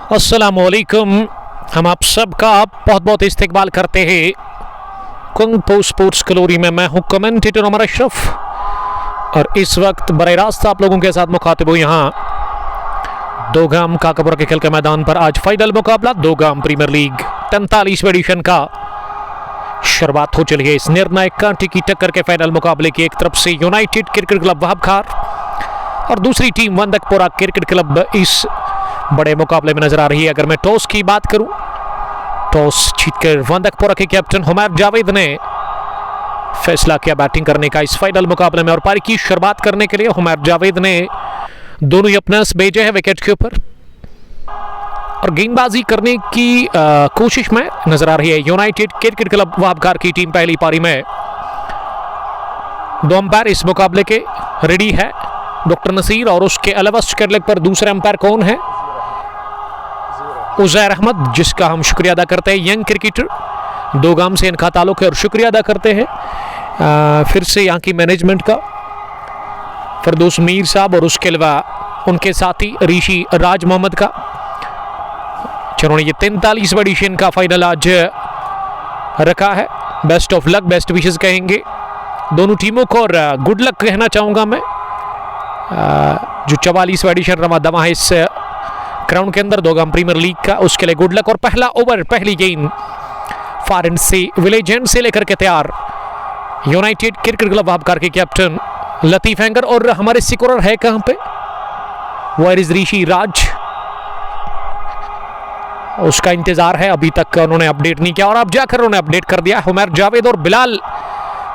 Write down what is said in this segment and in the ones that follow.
अस्सलामुअलैकुम। हम आप सबका बहुत बहुत इस्तकबाल करते हैं कुंग पो स्पोर्ट्स ग्लोरी में। मैं हूं कमेंटेटर उमर अशरफ और इस वक्त बराह रास्त आप लोगों के साथ मुखातिब हूं यहाँ दोगाम काकापुरा के खेल के मैदान पर। आज फाइनल मुकाबला दोगाम प्रीमियर लीग 43वें एडिशन का शुरुआत हो चली है। इस निर्णायक कांटे की टक्कर के फाइनल मुकाबले की एक तरफ से यूनाइटेड क्रिकेट क्लब वहाबखार और दूसरी टीम वंदकपुरा क्रिकेट क्लब इस बड़े मुकाबले में नजर आ रही है। अगर मैं टॉस की बात करूं, टॉस जीतकर वंदकपुरा के कैप्टन हुमैर जावेद ने फैसला किया बैटिंग करने का इस फाइनल मुकाबले में। और पारी की शुरुआत करने के लिए हुमैर जावेद ने दोनों ही ओपनर्स भेजे हैं विकेट के ऊपर और गेंदबाजी करने की कोशिश में नजर आ रही है यूनाइटेड क्रिकेट क्लब वहाबखार की टीम। पहली पारी में दो अंपायर इस मुकाबले के रेडी है, डॉक्टर नसीर, और उसके अलावा विकेट लेग पर दूसरे अंपायर कौन है? उजैर अहमद, जिसका हम शुक्रिया अदा करते हैं। यंग क्रिकेटर, दोगाम से इनका ताल्लुक है और शुक्रिया अदा करते हैं फिर से यहाँ की मैनेजमेंट का, फरदौस मीर साहब और उसके अलावा उनके साथी ऋषि राज मोहम्मद का, जिन्होंने ये 43वें एडिशन का फाइनल आज रखा है। Best of luck, best wishes कहेंगे दोनों टीमों को और गुड लक कहना चाहूँगा मैं। जो 44वां एडिशन रवा दवा है इस ग्राउंड के अंदर दोगाम प्रीमियर लीग का, उसके लिए गुड लक। और पहला ओवर, पहली गेंद फार एंड से विलेज एंड से लेकर के तैयार यूनाइटेड क्रिकेट क्लब वहाबखार के कैप्टन लतीफ हैंगर। और हमारे स्कोरर है कहां पे? वेयर इज ऋषि राज? उसका इंतजार है, अभी तक उन्होंने अपडेट नहीं किया और अब जाकर उन्होंने अपडेट कर दिया। हुमैर जावेद और बिलाल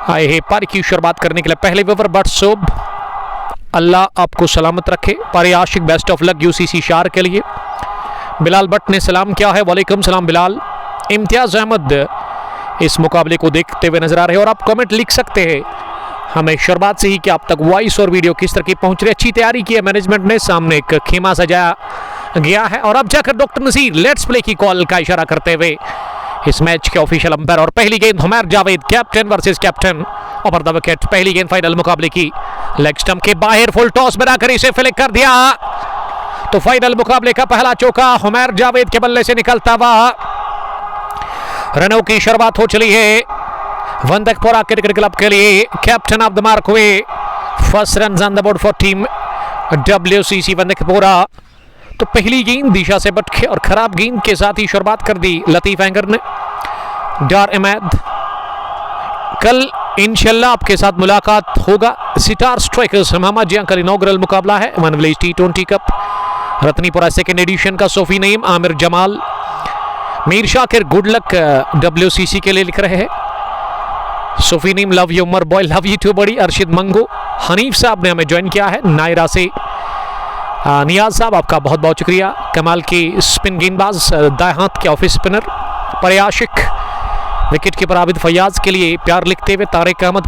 आए हैं पारी की शुरुआत करने के लिए। पहले ओवर बट सोब, अल्लाह आपको सलामत रखे। पारी आशिक, बेस्ट ऑफ लक यूसीसी शार के लिए। बिलाल भट्ट ने सलाम किया है, वालेकुम सलाम बिलाल। इम्तियाज अहमद इस मुकाबले को देखते हुए नजर आ रहे हैं और आप कमेंट लिख सकते हैं हमें शुरुआत से ही कि आप तक वॉइस और वीडियो किस तरह की पहुंच रही है। अच्छी तैयारी की है मैनेजमेंट ने, सामने एक खेमा सजाया गया है और अब जाकर डॉक्टर नसीर लेट्स प्ले की कॉल का इशारा करते हुए इस मैच के ऑफिशियल अंपायर। और पहली गेंद Humair Javed, captain versus captain, over the wicket. पहली गेंद फाइनल मुकाबले की, लेग स्टंप के बाहर फुल टॉस बनाकर इसे फ्लिक कर दिया तो फाइनल मुकाबले का पहला चौका हुमैर जावेद के बल्ले से निकलता हुआ रनों की शुरुआत हो चली है वंदकपुरा क्रिकेट क्लब के लिए। कैप्टन ऑफ द मार्क हुए, first run on the board for team WCC वंदकपुरा। तो पहली गेंद दिशा से भटके और खराब गेंद के साथ ही शुरुआत कर दी लतीफ हैंगर ने। डार इमाद, कल इंशाल्लाह आपके साथ मुलाकात होगा। सितार स्ट्राइकर्स मोहम्मद जियां का इनॉग्रल मुकाबला है one village T20 cup Ratnipura second edition का। Sofi Naeem, Aamir Jamal, Mir Shakir good luck WCC के लिए लिख रहे हैं। Sofi Naeem, love you Umar boy, love you too buddy. Arshad मंगो, Hanif साहब ने हमें ज्वाइन किया है नायरा से। नियाज साहब आपका बहुत बहुत शुक्रिया। कमाल की स्पिन गेंदबाज, दाएं हाथ के ऑफ स्पिनर परयाशिक, विकेट कीपर आबिद फयाज के लिए प्यार लिखते हुए तारिक अहमद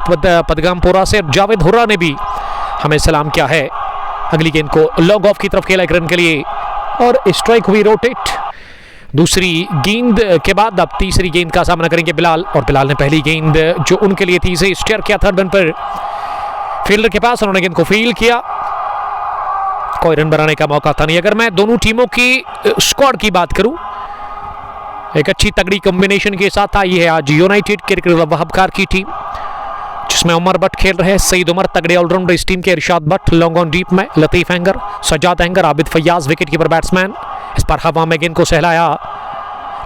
पदगामपुरा से। जावेद हुर्रा ने भी हमें सलाम किया है। अगली गेंद को लॉन्ग ऑफ की तरफ खेला एक रन के लिए और स्ट्राइक हुई रोटेट। दूसरी गेंद के बाद अब तीसरी गेंद का सामना करेंगे बिलाल और बिलाल ने पहली गेंद जो उनके लिए थी इसे स्टेयर किया थर्ड रन पर फील्डर के पास, उन्होंने गेंद को फील्ड किया, कोई रन बनाने का मौका था नहीं। अगर मैं दोनों टीमों की स्क्वाड की बात करूं, एक अच्छी तगड़ी कॉम्बिनेशन के साथ आई है आज यूनाइटेड क्रिकेट क्लब वहाबखार की टीम, जिसमें उमर भट्ट खेल रहे हैं, सईद उमर तगड़े ऑलराउंडर इस टीम के, Irshad Bhat long on deep में, Latif Hangar, Sajad Hangar, Abid Fayaz wicket keeper batsman. इस पर हवा में गेंद को सहलाया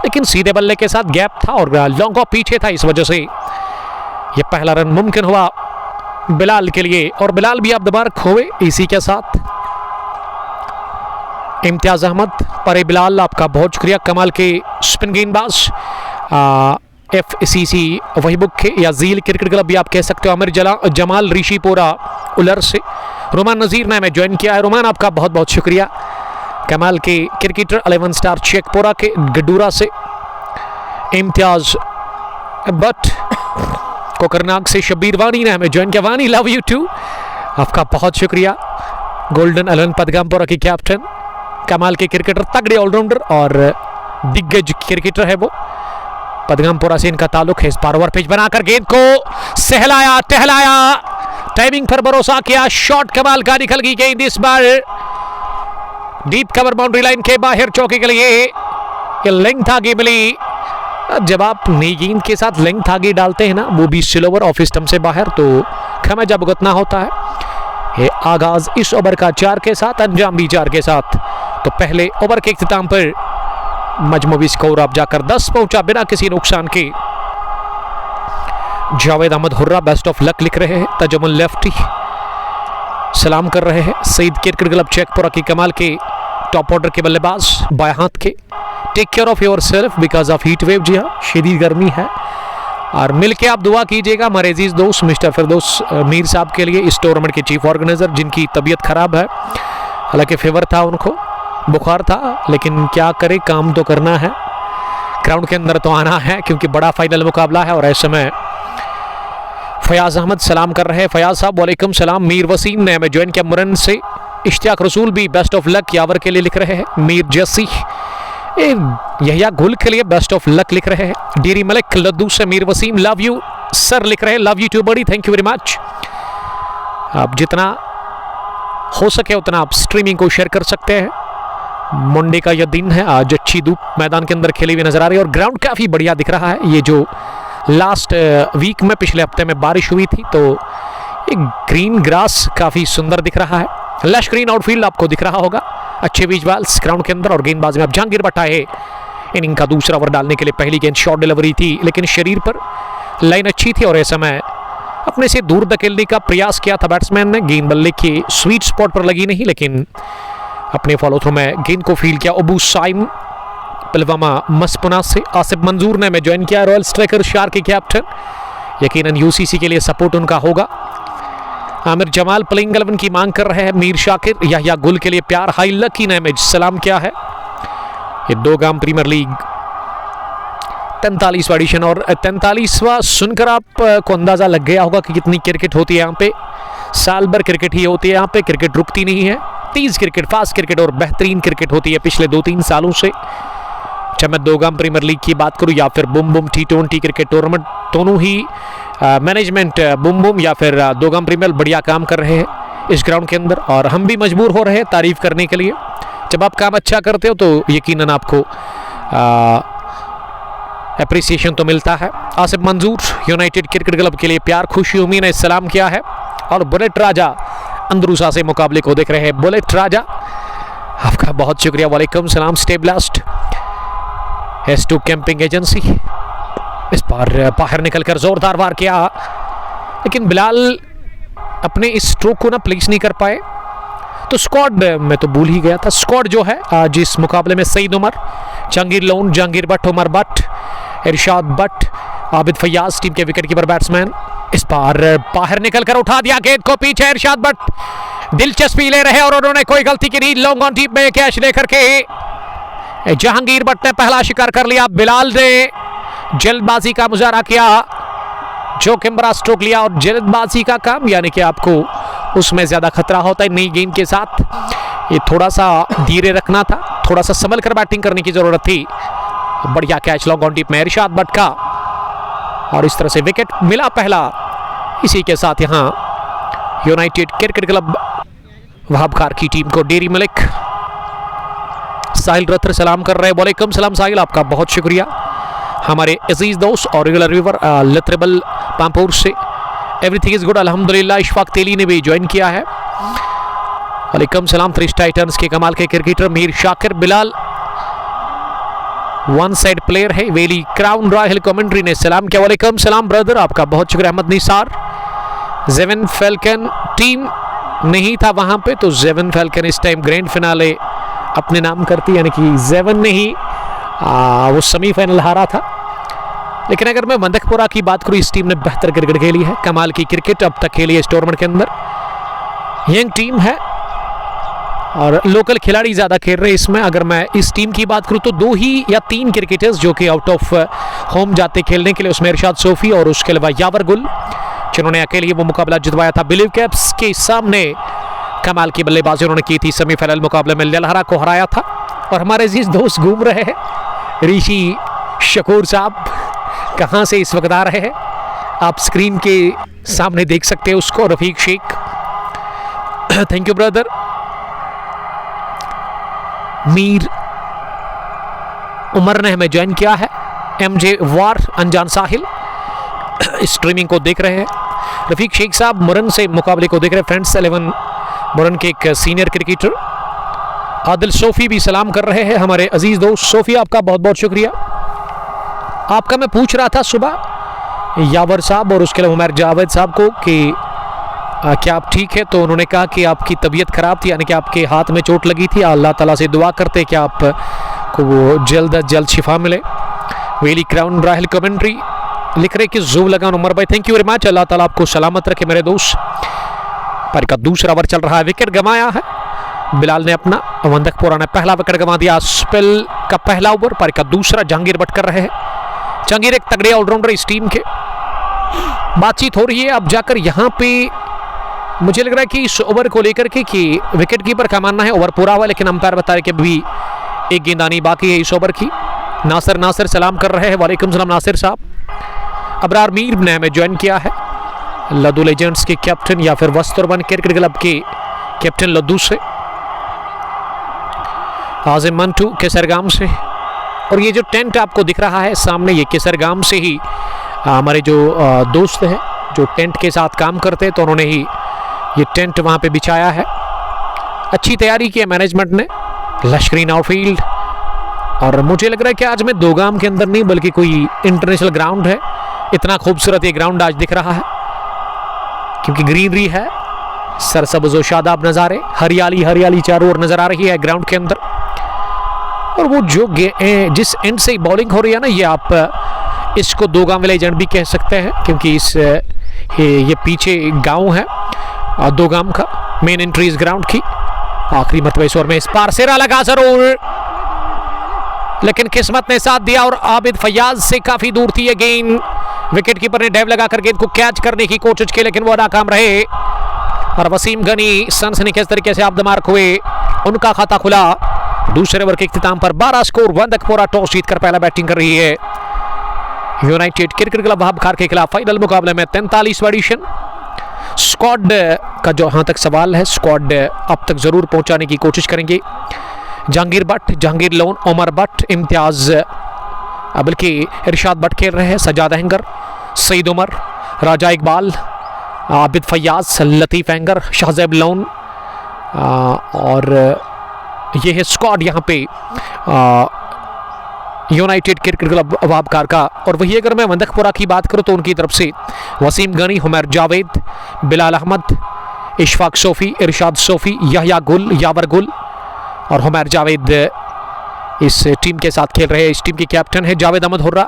लेकिन सीधे बल्ले के साथ गैप था और लॉन्ग ऑफ पीछे था, इस वजह से यह पहला रन मुमकिन हुआ बिलाल के लिए और बिलाल भी अब दोबारा हुए इसी के साथ। इम्तियाज अहमद, परे बिलाल आपका बहुत शुक्रिया। कमाल के स्पिन गेंदबाज, FCC वही बुक या जील क्रिकेट क्लब भी आप कह सकते हो। आमिर जमाल ऋषिपुरा उलर से। रोमान नज़ीर ने हमें ज्वाइन किया है, रोमान आपका बहुत बहुत शुक्रिया। कमाल के क्रिकेटर 11 स्टार शेखपुरा के गडूरा से। इम्तियाज भट्ट कोकरनाग से। शब्बीर वानी ने हमें ज्वाइन किया, वानी लव यू टू, आपका बहुत शुक्रिया। गोल्डन अलन पदगामपुरा की कैप्टन, कमाल के क्रिकेटर, तगड़े ऑलराउंडर और दिग्गज क्रिकेटर है वो, पदगामपुरा से इनका ताल्लुक है। इस बार ओवर पिच बनाकर गेंद को सहलाया टहलाया, टाइमिंग पर भरोसा किया, शॉट कमाल का निकल गई गेंद। इस बार डीप कवर बाउंड्री लाइन के बाहर चौके के लिए ये लेंथ आगे मिली। जब आप नई गेंद के साथ लेंथ आगे डालते हैं ना, वो भी स्लोवर ऑफ स्टंप से बाहर, तो खमियाजा भुगतना होता है। ये आगाज इस ओवर का 4 के साथ, अंजाम भी 4 के साथ। तो पहले ओवर के इख्तिताम पर मजमूई स्कोर अब जाकर 10 पहुंचा बिना किसी नुकसान के। Javed Ahmad Hurra best of luck लिख रहे हैं। तजमुल लेफ्टी सलाम कर रहे हैं। सईद क्रिकेट क्लब चेकपुरा की कमाल के टॉप ऑर्डर के बल्लेबाज बाएं हाथ के। Take care of yourself because of heat wave. जी हाँ, शदीद गर्मी है और मिलके आप दुआ कीजिएगा हमारे अजीज दोस्त मिस्टर फिरदौस मीर साहब के लिए, इस टूर्नामेंट के चीफ ऑर्गेनाइजर, जिनकी तबीयत खराब है। हालांकि फीवर था, उनको बुखार था, लेकिन क्या करे, काम तो करना है, ग्राउंड के अंदर तो आना है क्योंकि बड़ा फाइनल मुकाबला है। और ऐसे में फयाज अहमद सलाम कर रहे हैं। फयाज साहब वालेकुम सलाम। मीर वसीम ने हमें ज्वाइन किया मुरन से। इश्तियाक रसूल भी बेस्ट ऑफ लक यावर के लिए लिख रहे हैं। मीर जस्सी यहिया गुल के लिए बेस्ट ऑफ लक लिख रहे हैं। डेरी मलिक लद्दू से Mir Wasim love you sir लिख रहे हैं। Love you too buddy, thank you very much. आप जितना हो सके उतना आप स्ट्रीमिंग को शेयर कर सकते हैं। मंडे का यह दिन है, आज अच्छी धूप मैदान के अंदर खेली हुई नजर आ रही है और ग्राउंड काफी बढ़िया दिख रहा है। ये जो लास्ट वीक में पिछले हफ्ते में बारिश हुई थी, तो एक ग्रीन ग्रास काफी सुंदर दिख रहा है। लश ग्रीन आउटफील्ड आपको दिख रहा होगा, अच्छे विजुअल्स ग्राउंड के अंदर। और गेंदबाजी में अब जहांगीर भट्ट आए इनिंग का दूसरा ओवर डालने के लिए। पहली गेंद शॉर्ट डिलीवरी थी, लेकिन शरीर पर लाइन अच्छी थी और ऐसे में अपने से दूर धकेलने का प्रयास किया था बैट्समैन ने। गेंद बल्ले के स्वीट स्पॉट पर लगी नहीं, लेकिन अपने फॉलो थ्रू में गेंद को फील्ड किया। अबू साइम पुलवामा मसपुना से। आसिफ मंजूर ने हमें ज्वाइन किया, रॉयल स्ट्राइकर शार के कैप्टन। यकीनन यूसीसी के लिए सपोर्ट उनका होगा। आमिर जमाल प्लेइंग 11 की मांग कर रहे हैं। मीर शाकिर या गुल के लिए प्यार। हाई लकी ने हमें सलाम किया है। ये 2 गाम प्रीमियर लीग 43वां एडिशन और 43वां सुनकर आपको अंदाजा लग गया होगा कि कितनी क्रिकेट होती है यहाँ पे। साल भर क्रिकेट ही होती है यहाँ पे, क्रिकेट रुकती नहीं है। तेज क्रिकेट, फास्ट क्रिकेट और बेहतरीन क्रिकेट होती है पिछले 2-3 सालों से। चाहे मैं 2 गाम प्रीमियर लीग की बात करूं या फिर Bum Bum T20 cricket tournament, दोनों ही मैनेजमेंट बुम बुम या फिर 2 गाम प्रीमियर बढ़िया काम कर रहे हैं इस ग्राउंड के अंदर। और हम भी मजबूर हो रहे हैं तारीफ करने के लिए। जब आप काम अच्छा करते हो तो यकीनन आपको एप्रिसिएशन तो मिलता है। आसिफ मंजूर यूनाइटेड क्रिकेट क्लब के लिए प्यार। खुशी उम्मीद ने सलाम किया है। और बुलेट राजा अंदरूसा से मुकाबले को देख रहे हैं। बुलेट राजा आपका बहुत शुक्रिया, वालेकुम सलाम। Stay blast S2 camping agency इस बार बाहर निकलकर जोरदार वार किया, लेकिन बिलाल अपने इस स्ट्रोक को ना प्लेस नहीं कर पाए। तो स्क्वाड में तो भूल ही गया था। स्क्वाड जो है आज इस मुकाबले में सईद उमर, जहांगीर लोन, जहांगीर भट्ट, उमर भट्ट, इरशाद भट्ट, आबिद फैयाज टीम के विकेट कीपर बैट्समैन। इस बार बाहर निकलकर उठा दिया गेंद को पीछे। इरशाद भट्ट दिलचस्पी ले रहे और उन्होंने कोई गलती की नहीं। लॉन्ग ऑन टीप में कैच लेकर के जहांगीर भट्ट ने पहला शिकार कर लिया। बिलाल ने जल्दबाजी का मुजाहरा किया, जोखिम भरा स्ट्रोक लिया और जल्दबाजी का काम, यानी कि आपको उसमें ज्यादा खतरा होता है। नई गेंद के साथ ये थोड़ा सा धीरे रखना था, थोड़ा सा संभल कर बैटिंग करने की जरूरत थी। बढ़िया कैच लॉन्ग ऑन टीप में इरशाद भट्ट का और इस तरह से विकेट मिला पहला। इसी के साथ यहां यूनाइटेड क्रिकेट क्लब वहाबखार की टीम को डेरी मलिक, साहिल रत्र सलाम कर रहे हैं। वालेकुम सलाम साहिल, आपका बहुत शुक्रिया। हमारे अजीज दोस्त और रेगुलर व्यूवर लतरेबल पामपुर से एवरीथिंग इज गुड अल्हम्दुलिल्लाह। इशफाक तेली ने भी ज्वाइन किया है। वालेकुम सलाम। 3 टाइटंस के कमाल के cricketer Mir Shakir. Bilal one side player है। वेली क्राउन रॉयल कमेंट्री ने सलाम किया। वालेकुम सलाम ब्रदर, आपका बहुत शुक्रिया। अहमद निसार, जेवन फैल्कन टीम नहीं था वहां पे, तो जेवन फैल्कन इस टाइम ग्रैंड फिनाले अपने नाम करती, यानी कि जेवन ने ही वो सेमीफाइनल हारा था। लेकिन अगर मैं मंदकपुरा की बात करूं, इस टीम ने बेहतर क्रिकेट खेली है, कमाल की क्रिकेट अब तक खेली है इस टूर्नामेंट के अंदर। यंग टीम है और लोकल खिलाड़ी ज्यादा खेल रहे हैं इसमें। अगर मैं इस टीम की बात करूं तो 2 ही या 3 क्रिकेटर्स जो कि आउट ऑफ होम जाते खेलने के लिए, उसमें इरशाद सोफी और उसके अलावा यावर गुल, जिन्होंने अकेले वो मुकाबला जितवाया था। बिलीव कैप्स के सामने कमाल की बल्लेबाजी उन्होंने की थी। सेमीफाइनल मुकाबले में ललहरा को हराया था। और हमारे अजीज दोस्त घूम रहे हैं, ऋषि शकूर साहब कहां से इस वक्त आ रहे हैं, आप स्क्रीन के सामने देख सकते हैं उसको। Rafiq Shaikh, thank you brother. Mir Umar ने हमें ज्वाइन किया है। MJ वार अनजान साहिल स्ट्रीमिंग को देख रहे हैं। रफीक शेख साहब मुरन से मुकाबले को देख रहे हैं। फ्रेंड्स 11 मुरन के एक सीनियर क्रिकेटर। आदिल सोफी भी सलाम कर रहे हैं। हमारे अजीज दोस्त सोफी, आपका बहुत बहुत शुक्रिया। आपका मैं पूछ रहा था सुबह यावर साहब और उसके अलावा उमर जावेद साहब को कि क्या आप ठीक है, तो उन्होंने कहा कि आपकी तबीयत ख़राब थी, यानी कि आपके हाथ में चोट लगी थी। अल्लाह ताला से दुआ करते कि आपको वो जल्द शिफा मिले। वेली क्राउन राहिल कमेंट्री लिख रहे कि जू लगा उमर भाई, थैंक यू वेरी मच। अल्लाह ताला आपको सलामत रखे मेरे दोस्त। पर का दूसरा ओवर चल रहा है, विकेट गंवाया है बिलाल ने अपना। वंदकपुरा ने पहला विकेट गंवा दिया। स्पेल का पहला ओवर, पर का दूसरा जहांगीर बट कर रहे हैं। जहांगीर एक तगड़े ऑलराउंडर इस टीम के। बातचीत हो रही है अब जाकर यहाँ पे। मुझे लग रहा है कि इस ओवर को लेकर के कि विकेट कीपर का मानना है ओवर पूरा हुआ, लेकिन अंपायर बता रहे कि अभी एक गेंदानी बाकी है इस ओवर की। नासिर सलाम कर रहे हैं। वालेकुम सलाम नासिर साहब। अबरार मीर ने हमें ज्वाइन किया है। लद्दू लेजेंड्स के कैप्टन या फिर वस्तुरबन क्रिकेट क्लब के कैप्टन लद्दू से। आजिम मंटू केसरगाम से। और ये जो टेंट आपको दिख रहा है सामने, ये केसरगाम से ही हमारे जो दोस्त हैं जो टेंट के साथ काम करते हैं, तो उन्होंने ही ये टेंट वहाँ पे बिछाया है। अच्छी तैयारी की है मैनेजमेंट ने। लश्करी आउटफील्ड, और मुझे लग रहा है कि आज मैं दोगाम के अंदर नहीं बल्कि कोई इंटरनेशनल ग्राउंड है। इतना खूबसूरत ये ग्राउंड आज दिख रहा है क्योंकि ग्रीनरी है, सरसब्ज़ व शादाब नज़ारे, हरियाली हरियाली चारों ओर नज़र आ रही है ग्राउंड के अंदर। और वो जो जिस एंड से बॉलिंग हो रही है ना, ये आप इसको दोगाम विलेज एंड भी कह सकते हैं क्योंकि ये पीछे गांव है दोगाम का। मेन एंट्री इस ग्राउंड की। आखिरी मरतबा इस ओवर में इस पार सेरा लगा जरूर, लेकिन किस्मत ने साथ दिया और आबिद फयाज से काफी दूर थी ये गेंद। विकेट कीपर ने डाइव लगाकर गेंद को कैच करने की कोशिश की, लेकिन वो नाकाम रहे। और वसीम गनी सनसनीखेज तरीके से ऑफ द मार्क हुए। उनका खाता खुला। दूसरे ओवर के इख्तिताम पर 12 स्कोर। वंदकपुरा टॉस जीतकर पहला बैटिंग कर रही है। यूनाइटेड क्रिकेट क्लब वहाबखार के खिलाफ फाइनल मुकाबले में 43वां एडिशन। स्क्वाड का जो यहाँ तक सवाल है, स्क्वाड अब तक जरूर पहुंचाने की कोशिश करेंगे। जहांगीर बट, जहांगीर लोन, उमर बट, इम्तियाज, बल्कि इरशाद बट खेल रहे हैं, सजाद अहंगर, सईद उमर, राजा इकबाल, आबिद फयाज, लतीफ़ अहंगर, शाहज़ैब लोन, और ये है स्क्वाड यहाँ पे यूनाइटेड क्रिकेट क्लब वहाबखार का। और वही अगर मैं वंदकपुरा की बात करूँ तो उनकी तरफ से वसीम गनी, हुमैर जावेद, बिलाल अहमद, इशफाक सोफ़ी, इरशाद सोफ़ी, यहया गुल, यावर गुल और हुमैर जावेद इस टीम के साथ खेल रहे हैं। इस टीम के कैप्टन है जावेद अहमद हुर्रा।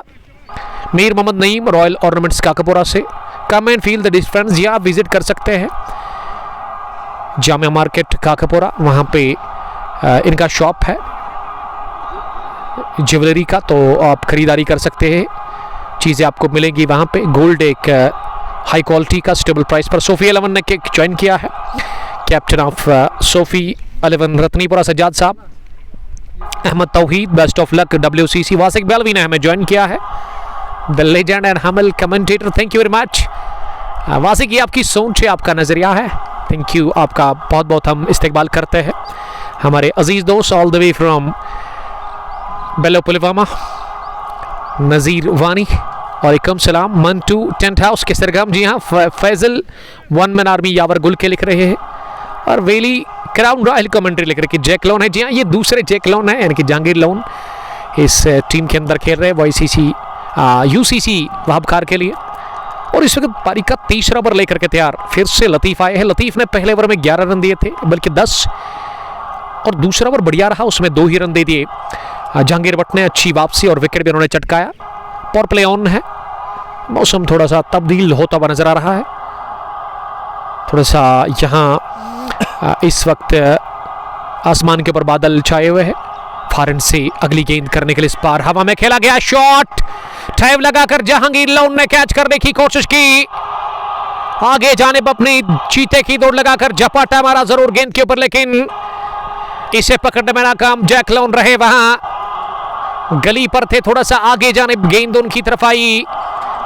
मीर मोहम्मद नईम रॉयल ऑर्नामेंट्स काकापुरा से। Come and feel the difference, या आप विजिट कर सकते हैं जामिया मार्केट काकापुरा, वहाँ पे इनका शॉप है ज्वेलरी का, तो आप खरीदारी कर सकते हैं। चीज़ें आपको मिलेंगी वहाँ पे। गोल्ड एक हाई क्वालिटी का स्टेबल प्राइस पर। सोफ़ी 11 ने ज्वाइन किया है। Captain of Sofi 11 Ratnipora Sajjad sahab. Ahmad Tauheed, best of luck WCC। Wasiq Belvi ने हमें ज्वाइन किया है। The legend and humble commentator, thank you very much. Wasiq, ये आपकी सोच है, आपका नज़रिया है, थैंक यू, आपका बहुत बहुत हम इस्तेकबाल करते हैं। हमारे अजीज़ दोस्त ऑल द वे फ्रॉम बेलो पुलवामा, नज़ीर वानी, वालेकुम सलाम। मंटू टेंट हाउस के सरगम, जी हाँ, फैजल वन मैन आर्मी यावर गुल के लिख रहे हैं। और वेली क्राउन राहिल कमेंट्री लिख रहे कि जैक लोन है। जी हाँ, ये दूसरे जैक लोन है, यानी कि जहांगीर लोन इस टीम के अंदर खेल रहे हैं YCC UCC वहाबखार के लिए। और इस वक्त पारी का तीसरा ओवर लेकर के तैयार फिर से लतीफ़ आए हैं। लतीफ़ ने पहले ओवर में 11 रन दिए थे, बल्कि 10, और दूसरा ओवर बढ़िया रहा, उसमें 2 ही रन दे दिए। जहांगीर बट ने अच्छी वापसी और विकेट भी उन्होंने चटकाया। पावर प्ले ऑन है। मौसम थोड़ा सा तब्दील होता हुआ नजर आ रहा है। थोड़ा सा यहाँ इस वक्त आसमान के ऊपर बादल छाए हुए हैं। फॉरन से अगली गेंद करने के लिए इस पार हवा में खेला गया शॉट, ड्राइव लगाकर जहांगीर लोन ने कैच करने की कोशिश की। आगे जाने पर अपनी चीते की दौड़ लगाकर झपाटा मारा जरूर गेंद के ऊपर, लेकिन इसे पकड़ने में नाकाम जैक लोन रहे। वहां गली पर थे, थोड़ा सा आगे जाने गेंद उनकी तरफ आई,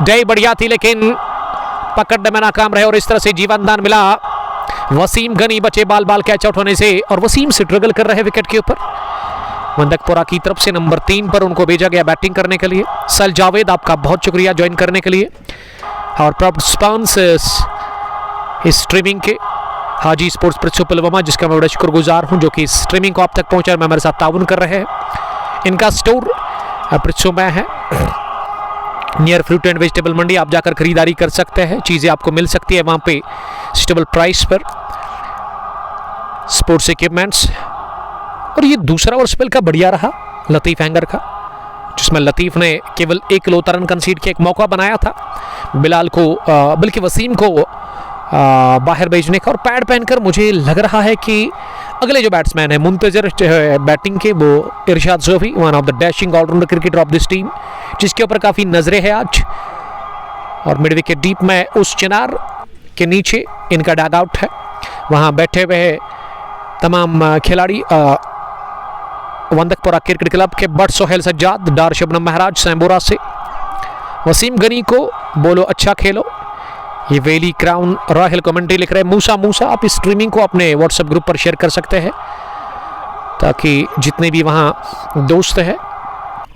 डाई बढ़िया थी लेकिन पकड़ने में नाकाम रहे। और इस तरह से जीवन दान मिला। वसीम गनी बचे बाल बाल कैच आउट होने से, और वसीम स्ट्रगल कर रहे विकेट के ऊपर। वंदकपुरा की तरफ से नंबर 3 पर उनको भेजा गया बैटिंग करने के लिए। सल जावेद, आपका बहुत शुक्रिया ज्वाइन करने के लिए। और प्रॉपर्ट स्पॉन्सर्स इस स्ट्रीमिंग के हाजी स्पोर्ट्स पृथ्वी पुलवामा, जिसका मैं बड़ा शुक्रगुजार हूं, जो कि इस स्ट्रीमिंग को आप तक पहुंचाने में हमारे साथ ताउन कर रहे हैं। इनका स्टोर पृथ्वी में है नियर फ्रूट एंड वेजिटेबल मंडी। आप जाकर खरीदारी कर सकते हैं, चीज़ें आपको मिल सकती है वहाँ पे स्टेबल प्राइस पर। स्पोर्ट्स इक्विपमेंट्स, और ये दूसरा ओवर स्पेल का बढ़िया रहा लतीफ़ हैंगर का, जिसमें लतीफ़ ने केवल 1 लौता रन कंसीड के एक मौका बनाया था बिलाल को, बल्कि वसीम को बाहर भेजने का। और पैड पहनकर मुझे लग रहा है कि अगले जो बैट्समैन है मुंतजर बैटिंग के, वो Irshad Sofi, one of the dashing allrounder cricketer of this team, जिसके ऊपर काफ़ी नजरें हैं आज। और मिड विकेट डीप में उस चिनार के नीचे इनका डैग आउट है, वहाँ बैठे हुए तमाम खिलाड़ी वंदकपुरा क्रिकेट क्लब के बट सोहेल सज्जाद, डार शबनम महराज सैम्बोरा से, वसीम गनी को बोलो अच्छा खेलो। ये वेली क्राउन राहिल कमेंट्री लिख रहे हैं। मूसा, आप इस स्ट्रीमिंग को अपने व्हाट्सएप ग्रुप पर शेयर कर सकते हैं, ताकि जितने भी वहाँ दोस्त हैं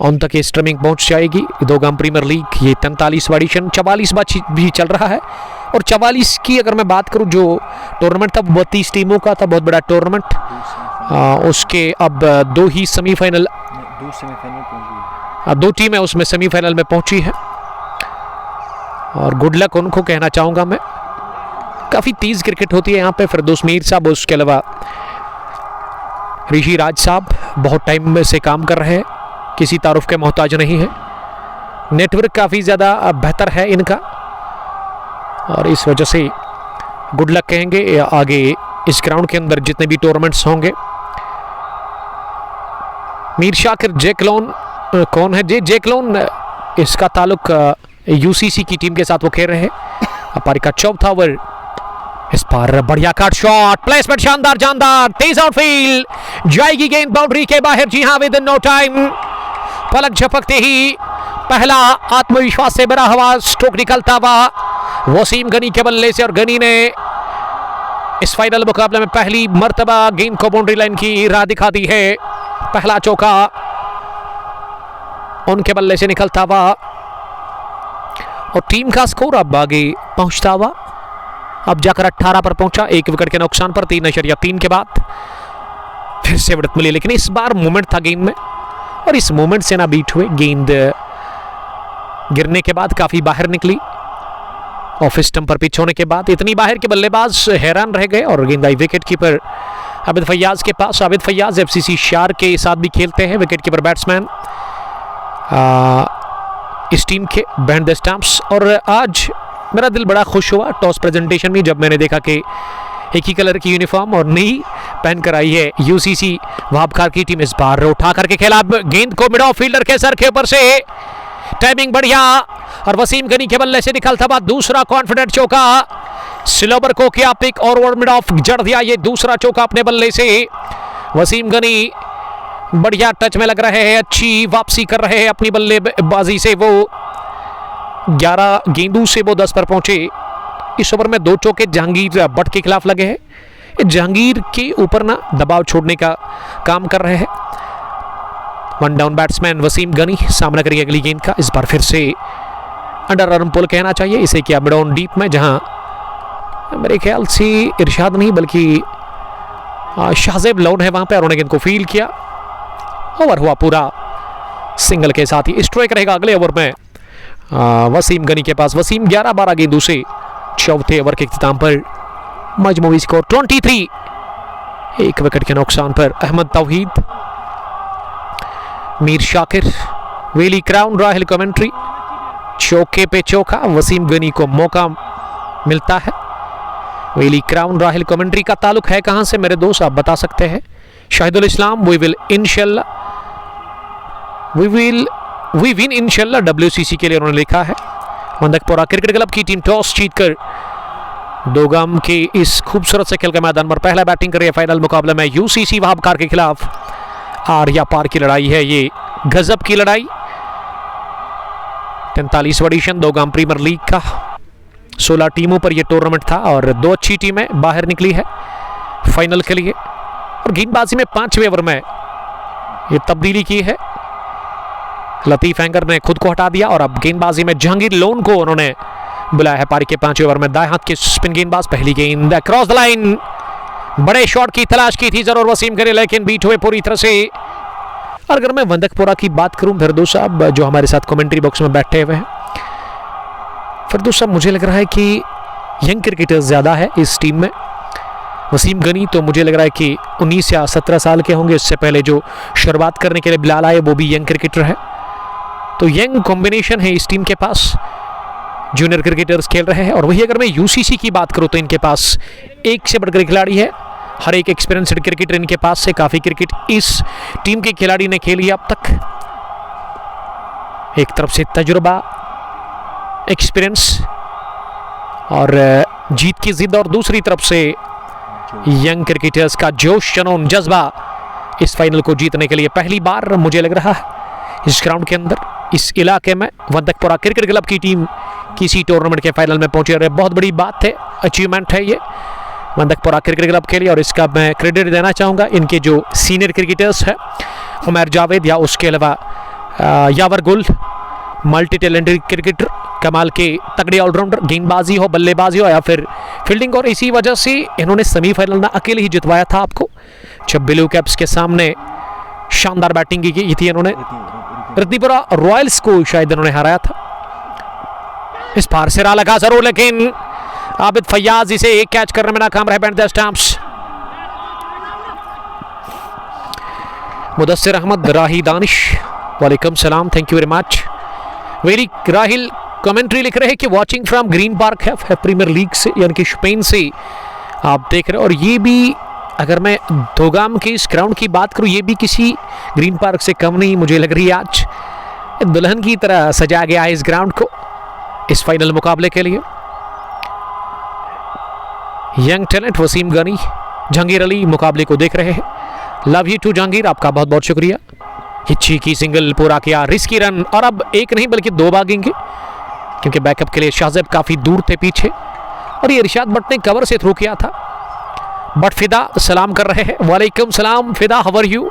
उन तक ये स्ट्रीमिंग पहुँच जाएगी। 2 गाम प्रीमियर लीग, ये 43वां एडिशन, 44 मैच भी चल रहा है। और 44 की अगर मैं बात करूँ, जो टूर्नामेंट था 32 टीमों का था, बहुत बड़ा टूर्नामेंट। उसके अब 2 ही सेमीफाइनल, 2 टीमें उसमें सेमीफाइनल में पहुंची है। और गुड लक उनको कहना चाहूँगा मैं। काफ़ी तेज़ क्रिकेट होती है यहाँ पे। फिरदौस मीर साहब, उसके अलावा ऋषि राज साहब बहुत टाइम में से काम कर रहे हैं, किसी तारुफ के मोहताज नहीं है। नेटवर्क काफ़ी ज़्यादा बेहतर है इनका, और इस वजह से गुड लक कहेंगे आगे इस ग्राउंड के अंदर जितने भी टूर्नामेंट्स होंगे। मीर शाकिर जैकलोन कौन है? जैकलोन, इसका ताल्लुक यूसीसी की टीम के साथ वो खेल रहे हैं। अपारी का 4था ओवर, इस पर बढ़िया कट शॉट, प्लेसमेंट शानदार जानदार, तेज आउटफील्ड, जाएगी गेंद बाउंड्री के बाहर। जी हां, विद इन नो टाइम, पलक झपकते ही पहला आत्मविश्वास से भरा हुआ स्ट्रोक निकलता हुआ वसीम गनी के बल्ले से, और गनी ने इस फाइनल मुकाबले में पहली मर्तबा गेंद को बाउंड्री लाइन की राह दिखा दी है। पहला चौका उनके बल्ले से निकलता हुआ, और टीम का स्कोर अब आगे पहुंचता हुआ, अब जाकर 18 पर पहुंचा, 1 विकेट के नुकसान पर। 3.3 के बाद फिर से बढ़त मिली, लेकिन इस बार मोमेंट था गेंद में, और इस मोमेंट से ना बीट हुए। गेंद गिरने के बाद काफी बाहर निकली, ऑफ स्टंप पर पिच होने के बाद इतनी बाहर के बल्लेबाज हैरान रह गए, और गेंद आई विकेट कीपर आबिद फैयाज के पास। आबिद फैयाज एफसीसी शार के साथ भी खेलते हैं, विकेट कीपर बैट्समैन इस टीम के बैंड द स्टंप्स। और आज मेरा दिल बड़ा खुश हुआ टॉस प्रेजेंटेशन में, जब मैंने देखा कि एक ही कलर की यूनिफॉर्म और नई पहन कर आई है यूसीसी वहाबखार की टीम। इस बार उठा करके खेला गेंद को मिड ऑफ फील्डर के सर के ऊपर से, टाइमिंग बढ़िया, और वसीम गनी के बल्ले से निकलता बाद दूसरा कॉन्फिडेंट चौका। स्लोबर को किया पिक और ओवर मिड ऑफ जड़ दिया, ये दूसरा चौका अपने बल्ले से। वसीम गनी बढ़िया टच में लग रहे हैं, अच्छी वापसी कर रहे हैं अपनी बल्लेबाजी से। वो 11 गेंदों से वो 10 पर पहुंचे। इस ओवर में 2 चौके जहांगीर भट्ट के खिलाफ लगे हैं। जहांगीर के ऊपर ना दबाव छोड़ने का काम कर रहे हैं। 1 डाउन बैट्समैन वसीम गनी सामना करेंगे अगली गेंद का। इस बार फिर से अंडर आर्म पुल कहना चाहिए इसे, किया मिड ऑन डीप में, जहां मेरे ख्याल से इरशाद नहीं बल्कि शाहजेब लोन है वहां पे, और उन्होंने गेंद को फील किया। ओवर हुआ पूरा सिंगल के साथ ही। स्ट्राइक रहेगा अगले ओवर में वसीम गनी के पास। वसीम 11-12 गेंदों से चौथे ओवर के इख्तिताम पर मजमूई स्कोर 23, 1 विकेट के नुकसान पर। अहमद तौहीद, मीर शाकिर, वेली क्राउन, राहिल कमेंट्री, चौके पे चौका। वसीम गनी को मौका मिलता है। वेली क्राउन राहिल कमेंट्री का ताल्लुक है कहां से मेरे दोस्त, आप बता सकते हैं। शाहिदुल इस्लाम, वी विन इंशाल्लाह WCC के लिए उन्होंने लिखा है। वंदकपुरा क्रिकेट क्लब की टीम टॉस जीतकर दोगाम के इस खूबसूरत से खेल के मैदान पर पहला बैटिंग कर रही है फाइनल मुकाबले में यूसीसी वहाबखार के खिलाफ। आर या पार की लड़ाई है ये, गजब की लड़ाई। 43वां एडिशन दोगाम प्रीमियर लीग का 16 टीमों पर यह टूर्नामेंट था, और 2 अच्छी टीमें बाहर निकली है फाइनल के लिए। और गेंदबाजी में 5वें ओवर में ये तब्दीली की है। लतीफ एंगर ने खुद को हटा दिया और अब गेंदबाजी में जहांगीर लोन को उन्होंने बुलाया है पारी के 5वें ओवर में। दाएं हाथ के स्पिन गेंदबाज, पहली गेंद क्रॉस द लाइन, बड़े शॉट की तलाश की थी जरूर वसीम करे, लेकिन बीट हुए पूरी तरह से। और अगर मैं वंदकपुरा की बात करूं फिरदौस साहब, जो हमारे साथ कमेंट्री बॉक्स में बैठे हुए हैं, फिरदौस साहब मुझे लग रहा है कि यंग क्रिकेटर्स ज़्यादा है इस टीम में। वसीम गनी तो मुझे लग रहा है कि 19 या 17 साल के होंगे। इससे पहले जो शुरुआत करने के लिए बिलाल आए वो भी यंग क्रिकेटर है। तो यंग कॉम्बिनेशन है इस टीम के पास, जूनियर क्रिकेटर्स खेल रहे हैं। और वही अगर मैं यूसीसी की बात करूं तो इनके पास एक से बढ़कर खिलाड़ी है, हर एक एक्सपीरियंस्ड क्रिकेटर इनके पास से। काफ़ी क्रिकेट इस टीम के खिलाड़ी ने खेली अब तक। एक तरफ से तजुर्बा, एक्सपीरियंस और जीत की जिद, और दूसरी तरफ से यंग क्रिकेटर्स का जोश, जुनून, जज्बा इस फाइनल को जीतने के लिए। पहली बार मुझे लग रहा है इस ग्राउंड के अंदर, इस इलाके में वंदकपुरा क्रिकेट क्लब की टीम किसी टूर्नामेंट के फाइनल में पहुंचे रहे। बहुत बड़ी बात है, अचीवमेंट है ये वंदकपुरा क्रिकेट क्लब के लिए। और इसका मैं क्रेडिट देना चाहूँगा इनके जो सीनियर क्रिकेटर्स हैं, उमर जावेद या उसके अलावा यावर गुल, मल्टी टैलेंटेड क्रिकेटर, कमाल के तगड़े ऑलराउंडर, गेंदबाजी हो, बल्लेबाजी हो या फिर फील्डिंग। और इसी वजह से इन्होंने सेमीफाइनल में अकेले ही जितवाया था आपको, जब ब्लू कैप्स के सामने शानदार बैटिंग की थी इन्होंने। रत्नीपुरा रॉयल्स को शायद इन्होंने हराया था। इस पार सिरा लगा जरूर, लेकिन आबिद फैयाज इसे एक कैच करने में नाकाम रहे। Band the stumps. Mudasir Ahmad, Rahi Danish, वालेकुम सलाम, thank you very much. Very Rahil commentary लिख रहे हैं कि वाचिंग फ्रॉम ग्रीन पार्क है प्रीमियर लीग से, यानी कि स्पेन से आप देख रहे हो। और ये भी अगर मैं दोगाम के इस ग्राउंड की बात करूं, ये भी किसी ग्रीन पार्क से कम नहीं मुझे लग रही है। आज दुल्हन की तरह सजाया गया है इस ग्राउंड को इस फाइनल मुकाबले के लिए। यंग टैलेंट वसीम गनी, जहांगीर अली मुकाबले को देख रहे हैं। लव यू टू जहांगीर, आपका बहुत बहुत शुक्रिया। हिच्ची की सिंगल पूरा किया, रिस्की रन, और अब एक नहीं बल्कि 2 भागेंगे क्योंकि बैकअप के लिए शाहजेब काफ़ी दूर थे पीछे, और ये इरशाद भट्ट ने कवर से थ्रो किया था। बट फिदा सलाम कर रहे हैं, वालेकुम सलाम फिदा, हाउ आर यू।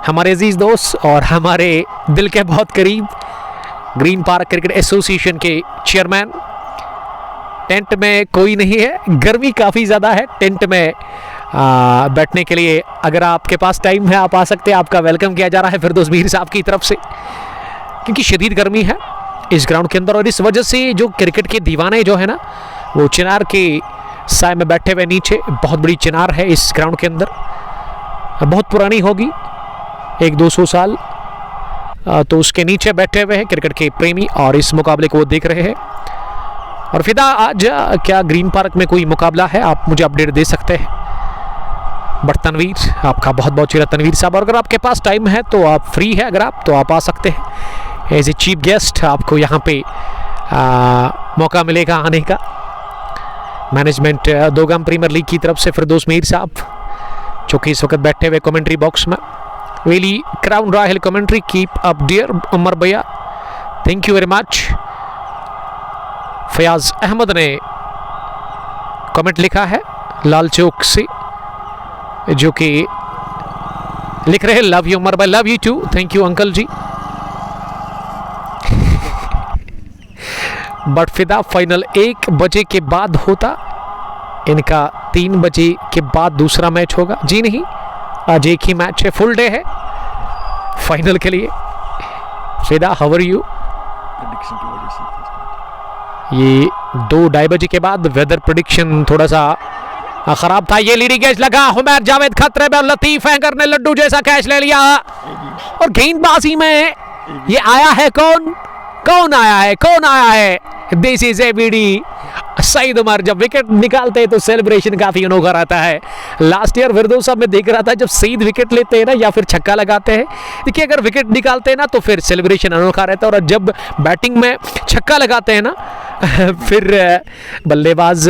हमारे अजीज दोस्त और हमारे दिल के बहुत करीब ग्रीन पार्क क्रिकेट एसोसिएशन के चेयरमैन। टेंट में कोई नहीं है, गर्मी काफ़ी ज़्यादा है टेंट में बैठने के लिए। अगर आपके पास टाइम है आप आ सकते हैं, आपका वेलकम किया जा रहा है फिरदौस मीर साहब की तरफ से, क्योंकि शदीद गर्मी है इस ग्राउंड के अंदर। और इस वजह से जो क्रिकेट के दीवाने जो है ना, वो चिनार के साए में बैठे हुए, नीचे बहुत बड़ी चिनार है इस ग्राउंड के अंदर, बहुत पुरानी होगी 100-200 साल, तो उसके नीचे बैठे हुए हैं क्रिकेट के प्रेमी और इस मुकाबले को वो देख रहे हैं। और फिदा, आज क्या ग्रीन पार्क में कोई मुकाबला है? आप मुझे अपडेट दे सकते हैं। बट तनवीर, आपका बहुत बहुत शुक्रिया तनवीर साहब। और अगर आपके पास टाइम है तो आप फ्री है, अगर आप तो आप आ सकते हैं एज ए चीफ गेस्ट, आपको यहाँ पे मौका मिलेगा आने का। मैनेजमेंट दोगाम प्रीमियर लीग की तरफ से फिरदौस मीर साहब जो कि इस वक्त बैठे हुए कमेंट्री बॉक्स में। वेली क्राउन Rahil commentary, keep up dear Umar भैया, thank you very much. Fayaz Ahmad ने कमेंट लिखा है लाल चौक से, जो कि लिख रहे हैं लव यू उमर भाई, love you too, thank you uncle ji. Butt Fida, final 1 बजे के बाद होता, इनका 3 बजे के बाद दूसरा मैच होगा। जी नहीं, आज एक ही मैच है, फुल डे है फाइनल के लिए। फिदा, हाउ आर यू। ये 2-2:30 बजे के बाद वेदर प्रेडिक्शन थोड़ा सा खराब था। ये लीडिंग कैच लगा, उमर जावेद खतरे में, लतीफ एंगर ने लड्डू जैसा कैच ले लिया। और गेंदबाजी में ये आया है कौन आया है? This is ABD Saeed Umar. जब विकेट निकालते हैं तो सेलिब्रेशन काफी अनोखा रहता है। लास्ट ईयर फिरदौस साहब में देख रहा था, जब सईद विकेट लेते हैं ना या फिर छक्का लगाते हैं, देखिए अगर विकेट निकालते हैं ना तो फिर सेलिब्रेशन अनोखा रहता है, और जब बैटिंग में छक्का लगाते हैं ना फिर बल्लेबाज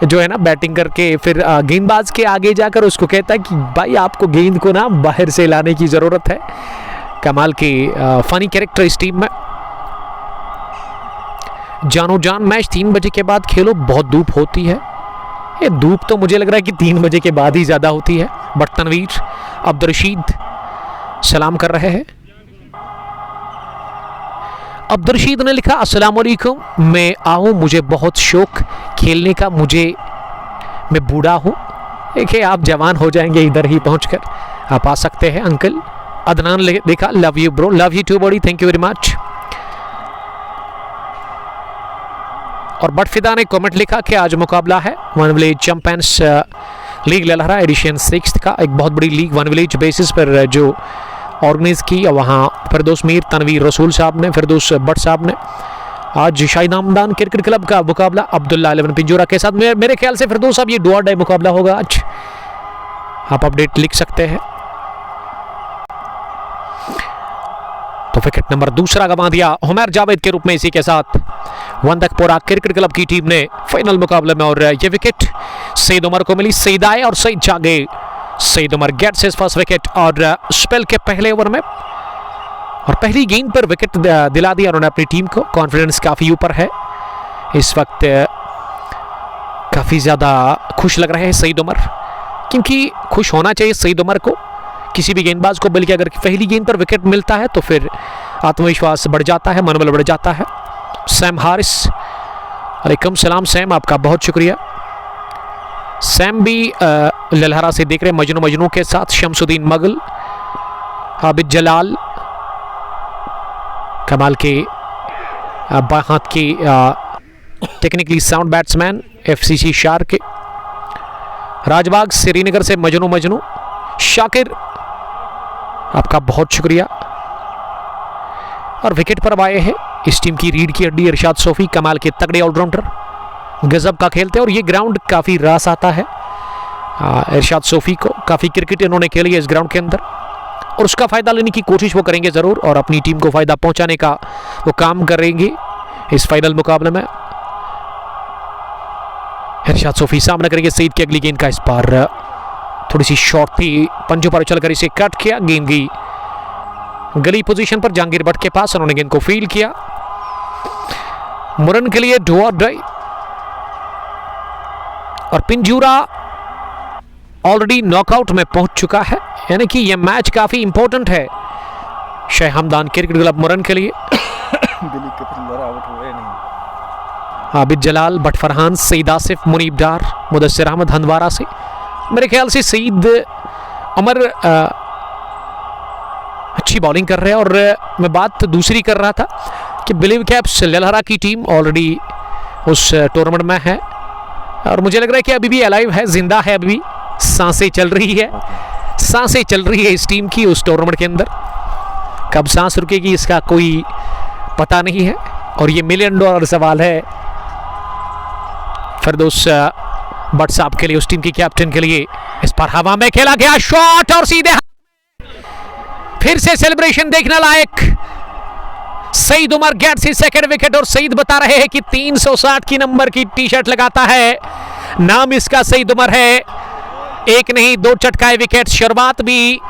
जो है ना बैटिंग करके फिर गेंदबाज के आगे जाकर उसको कहता है कि भाई आपको गेंद को ना बाहर से लाने की ज़रूरत है। कमाल की फनी कैरेक्टर इस टीम में। जानो जान मैच 3 बजे के बाद खेलो, बहुत धूप होती है। ये धूप तो मुझे लग रहा है कि 3 बजे के बाद ही ज़्यादा होती है। बट तनवीर, अब्दुल रशीद, सलाम कर रहे हैं। अब्दुल रशीद ने लिखा अस्सलाम वालेकुम, मैं आऊँ, मुझे बहुत शौक खेलने का, मैं बूढ़ा हूँ। देखिए आप जवान हो जाएंगे इधर ही पहुंचकर, आप आ सकते हैं अंकल। अदनान लिखा love you bro, love you too buddy, thank you very much. और बटफिदा ने कमेंट लिखा कि आज मुकाबला है one village champions league Lalhara edition 6 का, एक बहुत बड़ी लीग वन विलेज बेसिस पर जो ऑर्गेनाइज की, वहाँ फिरदौस मीर, तनवीर रसूल साहब ने, फिरदौस भट्ट साहब ने। आज शाहिद हमदान क्रिकेट क्लब का मुकाबला अब्दुल्ला 11 पिंजोरा के साथ। मेरे ख्याल से फिरदौस साहब ये डू और डाई मुकाबला होगा आज, आप अपडेट लिख सकते हैं। तो विकेट नंबर दूसरा गंवा दिया उमर जावेद के रूप में। इसी के साथ वंदकपुरा क्रिकेट क्लब की टीम ने फाइनल मुकाबले में, और ये विकेट सईद उमर को मिली। सईद आए और सईद जागे। Saeed Umar gets his first wicket और स्पेल के पहले ओवर में और पहली गेंद पर विकेट दिला दिया उन्होंने अपनी टीम को। कॉन्फिडेंस काफी ऊपर है इस वक्त, काफी ज्यादा खुश लग रहे हैं सईद उमर, क्योंकि खुश होना चाहिए सईद उमर को, किसी भी गेंदबाज को, बल्कि अगर पहली गेंद पर विकेट मिलता है तो फिर आत्मविश्वास बढ़ जाता है, मनोबल बढ़ जाता है। सैम हारिस, अलैकुम सलाम सैम, आपका बहुत शुक्रिया। सैम भी ललहरा से देख रहे मजनू के साथ। शमसुद्दीन मगल, आबिद जलाल, कमाल के बाएं हाथ की टेक्निकली साउंड बैट्समैन FCC शार के। राजबाग श्रीनगर से मजनू शाकिर, आपका बहुत शुक्रिया। और विकेट पर आए हैं इस टीम की रीढ़ की हड्डी इरशाद सोफी, कमाल के तगड़े ऑलराउंडर, गजब का खेलते हैं और ये ग्राउंड काफ़ी रास आता है इरशाद सोफी को। काफ़ी क्रिकेट इन्होंने खेली है इस ग्राउंड के अंदर और उसका फ़ायदा लेने की कोशिश वो करेंगे ज़रूर और अपनी टीम को फ़ायदा पहुंचाने का वो काम करेंगे इस फाइनल मुकाबले में। इरशाद सोफी सामना करेंगे सईद की अगली गेंद का। इस बार थोड़ी सी शॉर्ट थी, पंजों पर उछलकर इसे कट किया। गेंद गई गली पोजीशन पर जहांगीर भट्ट के पास, उन्होंने गेंद को फील्ड किया। मुरन के लिए डू और डाई और पिंजूरा ऑलरेडी नॉकआउट में पहुंच चुका है, यानी कि यह मैच काफी इंपॉर्टेंट है शाह हमदान क्रिकेट क्लब मुरन के लिए। आबिद जलाल, बट फरहान, सईद आसिफ, मुनीब डार, मुदस्सिर अहमद हंदवारा से। मेरे ख्याल से सईद उमर अच्छी बॉलिंग कर रहे हैं और मैं बात दूसरी कर रहा था कि ब्लू कैप्स ललहरा की टीम ऑलरेडी उस टूर्नामेंट में है और मुझे लग रहा है कि अभी भी अलाइव है, जिंदा है, अभी भी सांसें चल रही है, सांसें चल रही है इस टीम की उस टूर्नामेंट के अंदर। कब सांस रुकेगी इसका कोई पता नहीं है और ये $1 मिलियन सवाल है फिरदौस भट्ट साहब के लिए, उस टीम की कैप्टन के लिए। इस पर हवा में खेला गया शॉट और सीधे फिर से सेलिब्रेशन देखने लायक। Saeed Umar gets his second wicket और सईद बता रहे हैं कि 360 की नंबर की टी-शर्ट लगाता है, नाम इसका सईद उमर है। एक नहीं दो चटकाए विकेट, शुरुआत भी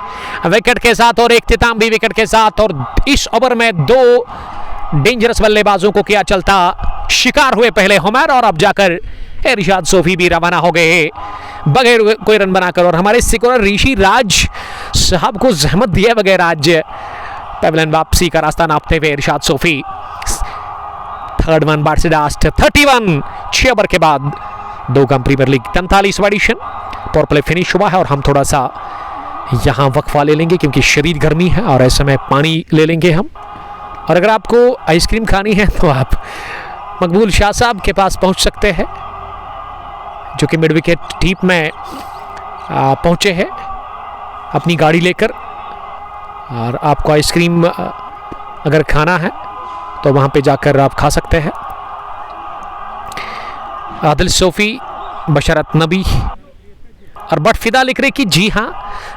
विकेट के साथ और इख्तिताम भी विकेट के साथ और इस ओवर में 2 डेंजरस बल्लेबाजों को किया चलता, शिकार हुए पहले हुमैर और अब जाकर इरशाद सोफी भी रवाना हो गए बगैर कोई रन बनाकर और हमारे सिकोलर ऋषि राज साहब को जहमत दिए बगैर आज पेवलन वापसी का रास्ता नापते हुए इरशाद सोफी। थर्ड वन बार से लास्ट 31 6 ओवर के बाद 2 कम प्रीमियर लीग 43वां एडिशन पावर प्ले फिनिश हुआ है और हम थोड़ा सा यहाँ वक्फा ले लेंगे क्योंकि शरीर गर्मी है और ऐसे में पानी ले लेंगे हम। और अगर आपको आइसक्रीम खानी है तो आप मकबूल शाह साहब के पास पहुँच सकते हैं जो कि मिड विकेट टीप में पहुँचे हैं अपनी गाड़ी लेकर और आपको आइसक्रीम अगर खाना है तो वहाँ पे जाकर आप खा सकते हैं। आदिल सोफी, बशरत नबी और बट फिदा लिख रहे कि जी हाँ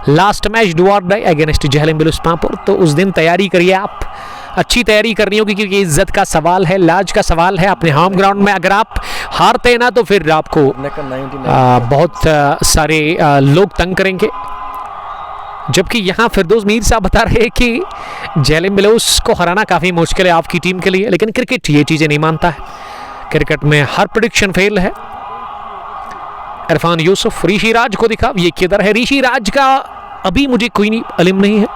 लास्ट मैच डू और डाई अगेंस्ट जहलम बिलुस्मापुर, तो उस दिन तैयारी करिए, आप अच्छी तैयारी करनी होगी क्योंकि इज्जत का सवाल है, लाज का सवाल है अपने होम ग्राउंड में। अगर आप हारते हैं ना तो फिर आपको बहुत सारे लोग तंग करेंगे, जबकि यहाँ फिरदौस मीर साहब बता रहे हैं कि जहलम बिलुस को हराना काफ़ी मुश्किल है आपकी टीम के लिए, लेकिन क्रिकेट ये चीज़ें नहीं मानता है, क्रिकेट में हर प्रेडिक्शन फेल है। इरफान यूसुफ ऋषि राज को दिखा, ये किधर है ऋषि राज का अभी मुझे कोई नहीं इल्म नहीं है,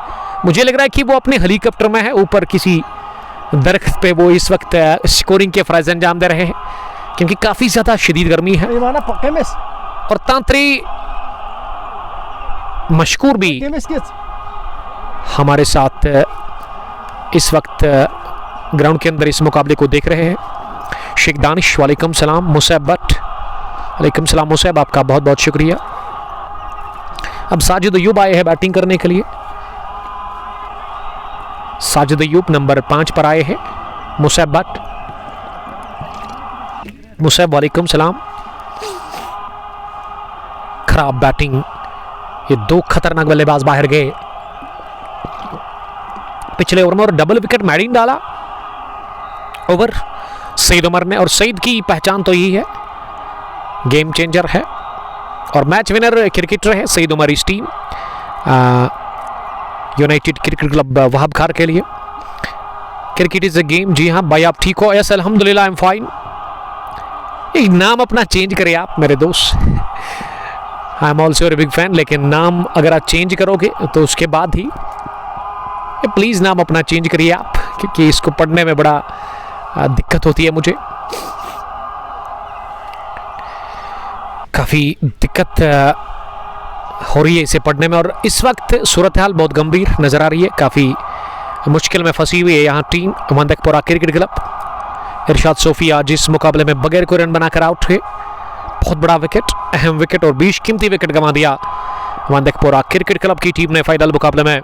मुझे लग रहा है कि वो अपने हेलीकॉप्टर में है, ऊपर किसी दरख्त पे वो इस वक्त स्कोरिंग के फराइज अंजाम दे रहे हैं, क्योंकि काफ़ी ज़्यादा शदीद गर्मी है। और तांत्री मशकूर भी हमारे साथ इस वक्त ग्राउंड के अंदर इस मुकाबले को देख रहे हैं। शेख दानिश वालेकुम सलाम, मुसैब भट्ट वालेकुम सलाम मुसैब, आपका बहुत बहुत शुक्रिया। अब साजिद अयूब आए हैं बैटिंग करने के लिए। साजिद अयूब नंबर 5 पर आए हैं। मुसैब भट्ट, मुसैब वालेकुम सलाम। खराब बैटिंग, ये 2 खतरनाक बल्लेबाज बाहर गए पिछले ओवर में और डबल विकेट मैडिन डाला ओवर सईद उमर ने। और सईद की पहचान तो यही है, गेम चेंजर है और मैच विनर क्रिकेटर है सईद उमर इस team united cricket club Wahab Khar के लिए। Cricket is a game. जी हाँ भाई, आप ठीक हो? यस अल्हम्दुलिल्लाह, आई एम फाइन। एक नाम अपना चेंज करें आप मेरे दोस्त। I am also a big fan, लेकिन नाम अगर आप चेंज करोगे तो उसके बाद ही प्लीज़ नाम अपना चेंज करिए आप, क्योंकि इसको पढ़ने में बड़ा दिक्कत होती है मुझे, काफ़ी दिक्कत हो रही है इसे पढ़ने में। और इस वक्त सूरत हाल बहुत गंभीर नज़र आ रही है, काफ़ी मुश्किल में फंसी हुई है यहाँ टीम वंदकपुरा क्रिकेट क्लब। इरशाद सोफी आज इस मुकाबले में बगैर कोई रन बनाकर आउट हुए। बहुत बड़ा विकेट, अहम विकेट और बेशकीमती विकेट गंवा दिया वंदकपुरा क्रिकेट क्लब की टीम ने फाइनल मुकाबले में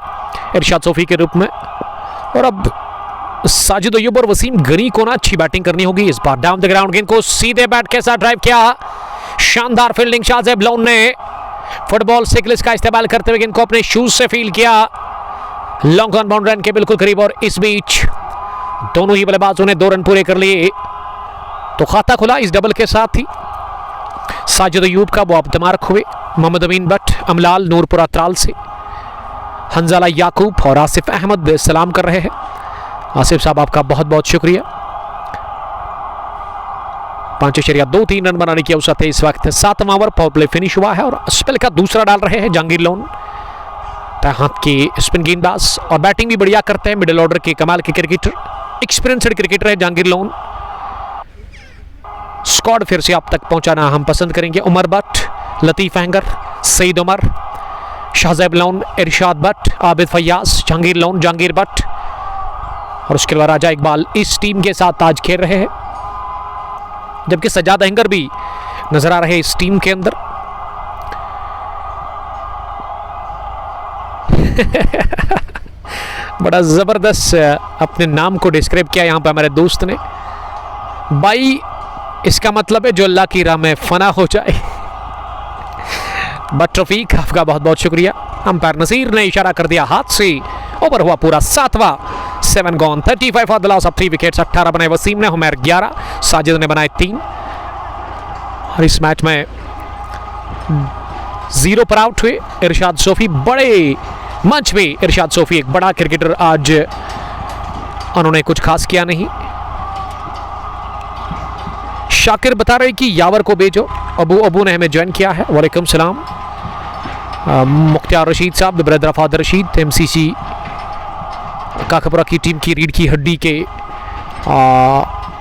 इरशाद सोफी के रूप में। और अब साजिद अयूब और वसीम गनी को ना अच्छी बैटिंग करनी होगी इस बार। डाउन द ग्राउंड गेंद को सीधे बैट के साथ ड्राइव किया, शानदार फील्डिंग शाहजेब लोन ने फुटबॉल सिग्नल्स का इस्तेमाल करते हुए गेंद को अपने शूज से फील किया लॉन्ग ऑन बाउंड्री रन के बिल्कुल करीब। और इस बीच दोनों ही बल्लेबाजों ने 2 रन पूरे कर लिए तो खाता खुला इस डबल के साथ ही। साजिद अयूब का वो अब दिमाग हुए मोहम्मद अमीन भट्ट, अमलाल नूरपुरा त्राल से, हंजाला याकूब और आसिफ अहमद सलाम कर रहे हैं। आसिफ साहब आपका बहुत बहुत शुक्रिया। 5.23 रन बनाने की औसत है इस वक्त। 7वां ओवर पावर प्ले फिनिश हुआ है और स्पेल का दूसरा डाल रहे हैं जहांगीर लोन, हाथ के स्पिन गेंदबाज और बैटिंग भी बढ़िया करते हैं। मिडिल ऑर्डर के कमाल के क्रिकेटर, एक्सपीरियंस्ड क्रिकेटर है जहांगीर लोन। स्क्वाड फिर से आप तक पहुंचाना हम पसंद करेंगे। उमर भट्ट, लतीफ अहंगर, सईद उमर, शाहजेब लोन, इरशाद भट्ट, आबिद फयाज, जहांगीर लोन, जहांगीर भट्ट और उसके बाद राजा इकबाल इस टीम के साथ आज खेल रहे हैं, जबकि सजाद अहंगर भी नजर आ रहे हैं इस टीम के अंदर। बड़ा जबरदस्त अपने नाम को डिस्क्राइब किया यहाँ पे हमारे दोस्त ने। भाई इसका मतलब है जो अल्लाह की राह में फना हो जाए। बट रफीक आपका बहुत बहुत शुक्रिया। अंपायर नसीर ने इशारा कर दिया हाथ से, ओवर हुआ पूरा 7वां, 7 gone, 35 for the loss of 3 wickets. 18 बनाए वसीम ने, हुमैर 11, साजिद ने बनाए 3 और इस मैच में 0 पर आउट हुए इरशाद सोफी। बड़े मंच पे इरशाद सोफी एक बड़ा क्रिकेटर, आज उन्होंने कुछ खास किया नहीं। शाकिर बता रहे कि यावर को भेजो, अबू ने हमें ज्वाइन किया है। वालेकुम सलाम। मुख्तार रशीद साहब, द ब्रदर ऑफ आदर रशीद, MCC काकापुरा की टीम की रीढ़ की हड्डी के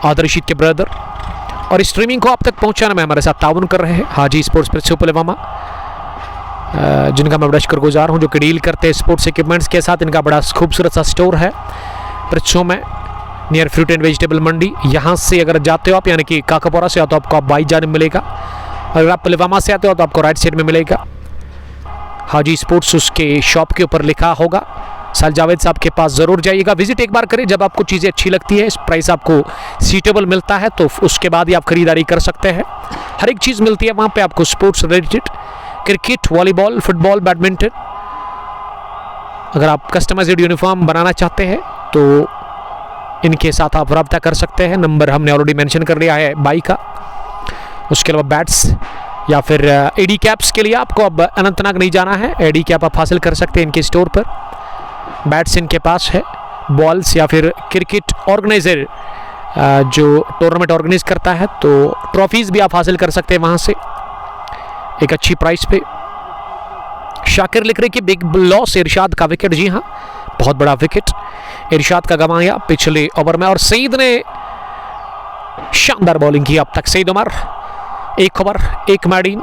आदर रशीद के ब्रदर। और स्ट्रीमिंग को आप तक पहुंचाने में हमारे साथ ताउन कर रहे हैं हाजी स्पोर्ट्स प्रेस पुलवामा, जिनका मैं बड़ा शुक्रगुजार हूं, जो कि डील करते हैं स्पोर्ट्स इक्विपमेंट्स के साथ। इनका बड़ा खूबसूरत सा स्टोर है प्रिट्सो में, नियर फ्रूट एंड वेजिटेबल मंडी। यहाँ से अगर जाते हो आप, यानी कि काकापुरा से तो आपको बाई जाने मिलेगा, अगर आप पुलवामा से आते हो तो आपको राइट साइड में मिलेगा हाजी स्पोर्ट्स, उसके शॉप के ऊपर लिखा होगा। साल जावेद साहब के पास ज़रूर जाइएगा, विजिट एक बार करें। जब आपको चीज़ें अच्छी लगती है, प्राइस आपको सीटेबल मिलता है, तो उसके बाद ही आप खरीदारी कर सकते हैं। हर एक चीज़ मिलती है वहाँ पे आपको, sports related, cricket, volleyball, football, badminton. अगर आप कस्टमाइज्ड यूनिफॉर्म बनाना चाहते हैं तो इनके साथ आप रब्ता कर सकते हैं। नंबर हमने ऑलरेडी मेंशन कर लिया है बाई का। उसके अलावा बैट्स या फिर एडी कैप्स के लिए आपको अब अनंतनाग नहीं जाना है, एडी कैप आप हासिल कर सकते हैं इनके स्टोर पर। बैट्स इनके पास है, बॉल्स या फिर क्रिकेट ऑर्गेनाइजर जो टूर्नामेंट ऑर्गेनाइज करता है, तो ट्रॉफीज़ भी आप हासिल कर सकते हैं वहाँ से एक अच्छी प्राइस पे। शाकिर लिख रहे कि बिग लॉस इरशाद का विकेट। जी हाँ, बहुत बड़ा विकेट इरशाद का गंवाया पिछले ओवर में, और सईद ने शानदार बॉलिंग की अब तक। सईद उमर 1 ओवर 1 मैडीन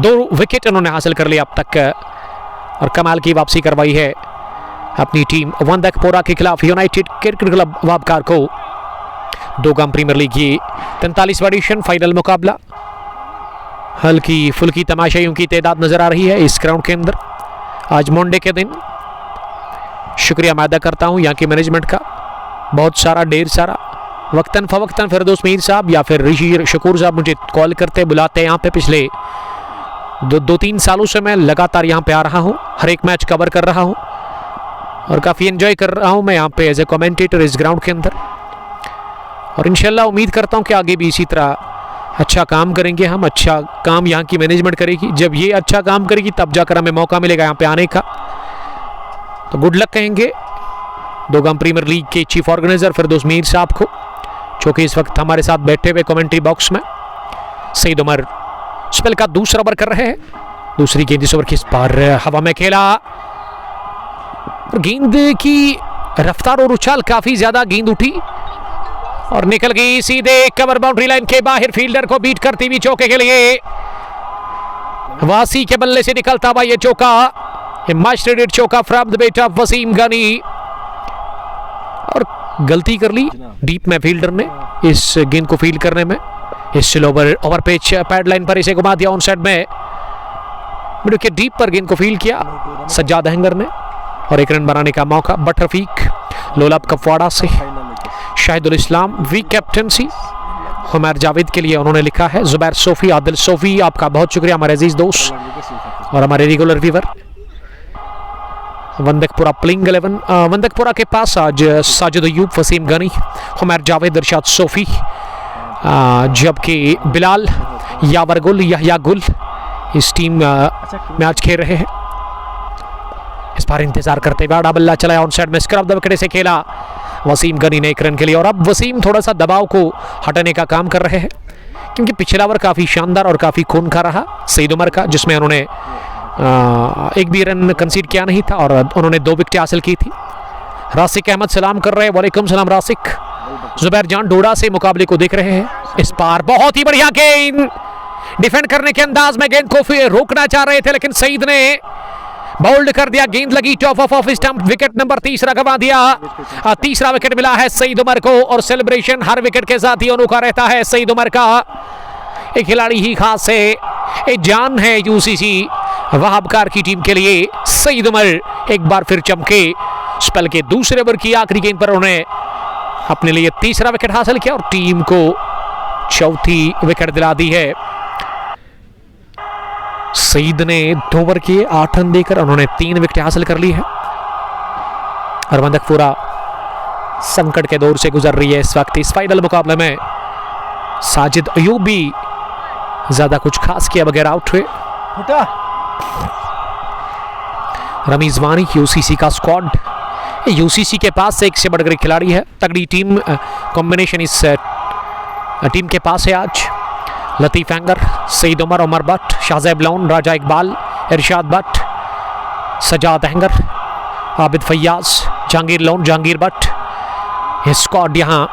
2 विकेट उन्होंने हासिल कर लिया अब तक, और कमाल की वापसी करवाई है अपनी टीम वंदकपुरा के खिलाफ यूनाइटेड क्रिकेट क्लब वाबकार को। 2 गाम प्रीमियर लीग की 43वां एडिशन फाइनल मुकाबला। हल्की फुल्की तमाशाइयों की तादाद नजर आ रही है इस ग्राउंड के अंदर आज मंडे के दिन। शुक्रिया मैं अदा करता हूं यहाँ की मैनेजमेंट का, बहुत सारा ढेर सारा। वक्तन फवक्तन फिरदौस मीर साहब या फिर ऋषि शकूर साहब मुझे कॉल करते बुलाते हैं यहाँ पे। पिछले 2-3 सालों से मैं लगातार यहाँ पे आ रहा हूँ, हर एक मैच कवर कर रहा हूँ और काफ़ी एंजॉय कर रहा हूँ मैं यहाँ पे एज ए कमेंटेटर इस ग्राउंड के अंदर। और इंशाल्लाह उम्मीद करता हूँ कि आगे भी इसी तरह अच्छा काम करेंगे हम। अच्छा काम यहाँ की मैनेजमेंट करेगी, जब ये अच्छा काम करेगी तब जाकर हमें मौका मिलेगा यहाँ पे आने का। तो गुड लक कहेंगे 2 गाम प्रीमियर लीग के चीफ ऑर्गेनाइजर फिरदौस मीर साहब को, जो कि इस वक्त हमारे साथ बैठे हुए कमेंट्री बॉक्स में। सईद उमर स्पेल का दूसरा ओवर कर रहे हैं, दूसरी गेंद इस ओवर की इस बार हवा में खेला, गेंद की रफ्तार और उछाल काफी ज्यादा, गेंद उठी और निकल गई सीधे कवर बाउंड्री लाइन के बाहर। फील्डर को बीट करती हुई चौके के लिए वासी के बल्ले से निकलता हुआ ये चौका, मस्ट रेडेड चौका from the bat of Wasim Gani. और गलती कर ली डीप में फील्डर ने इस गेंद को फील्ड करने में। इस slow over pitch pad line पर इसे घुमा दिया ऑन साइड में, मिड के डीप पर गेंद को फील्ड किया सज्जाद अहंगर ने और 1 रन बनाने का मौका। बट रफीक लोलाब कपवाड़ा से शाहिदुल इस्लाम वी कैप्टनसी हुमैर जावेद के लिए उन्होंने लिखा है। जुबैर सोफी आदिल सोफी आपका बहुत शुक्रिया हमारे अजीज दोस्त और हमारे रेगुलर व्यूवर। वंदकपुरा प्लेइंग 11 वंदकपुरा के पास आज साजिद अयूब वसीम गनी हुमैर जावेद इरशाद सोफी, जबकि बिलाल यावर गुल यहया गुल इस टीम में आज खेल रहे हैं। इस बार इंतजार करते हुए आड़ा बल्ला चलाया ऑन साइड में, स्क्रब द विकेट से खेला वसीम गनी ने 1 रन के लिए। और अब वसीम थोड़ा सा दबाव को हटाने का काम कर रहे हैं, क्योंकि पिछला ओवर काफ़ी शानदार और काफ़ी खून का रहा सईद उमर का, जिसमें उन्होंने 1 भी रन कंसीड किया नहीं था और उन्होंने 2 विकेट हासिल की थी। रासिक अहमद सलाम कर रहे हैं, वालेकुम सलाम रासिक। जुबैर जान डोडा से मुकाबले को देख रहे हैं। इस बार बहुत ही बढ़िया गेंद, डिफेंड करने के अंदाज में गेंद को फिर रोकना चाह रहे थे, लेकिन सईद ने बोल्ड कर दिया। गेंद लगी top off stump, wicket number 3 गंवा दिया। 3रा विकेट मिला है सईद उमर को और सेलिब्रेशन हर विकेट के साथ ही अनोखा रहता है सईद उमर का। एक खिलाड़ी ही खास है, एक जान है यूसीसी वहाबकार की टीम के लिए। सईद उमर एक बार फिर चमके, स्पेल के दूसरे ओवर की आखिरी गेंद पर उन्होंने अपने लिए 3रा विकेट हासिल किया और टीम को 4थी विकेट दिला दी है। सईद ने 2 ओवर के 8 रन देकर उन्होंने 3 विकेट हासिल कर ली है और वंदकपुरा संकट के दौर से गुजर रही है इस वक्त। इस फाइनल मुकाबले में साजिद अयूब भी ज्यादा कुछ खास किया बगैर आउट हुए। रमीज वानी यूसीसी का स्क्वाड, यूसीसी के पास एक से बढ़कर खिलाड़ी है, तगड़ी टीम कॉम्बिनेशन इस टीम के पास है आज। लतीफ एंगर, सईद उमर, उमर भट्ट, शाहजैब लोन, राजा इकबाल, इरशाद भट्ट, सजाद अहंगर, आबिद फैयाज, जहांगीर लोन, जहांगीर भट्ट। ये स्क्वाड यहाँ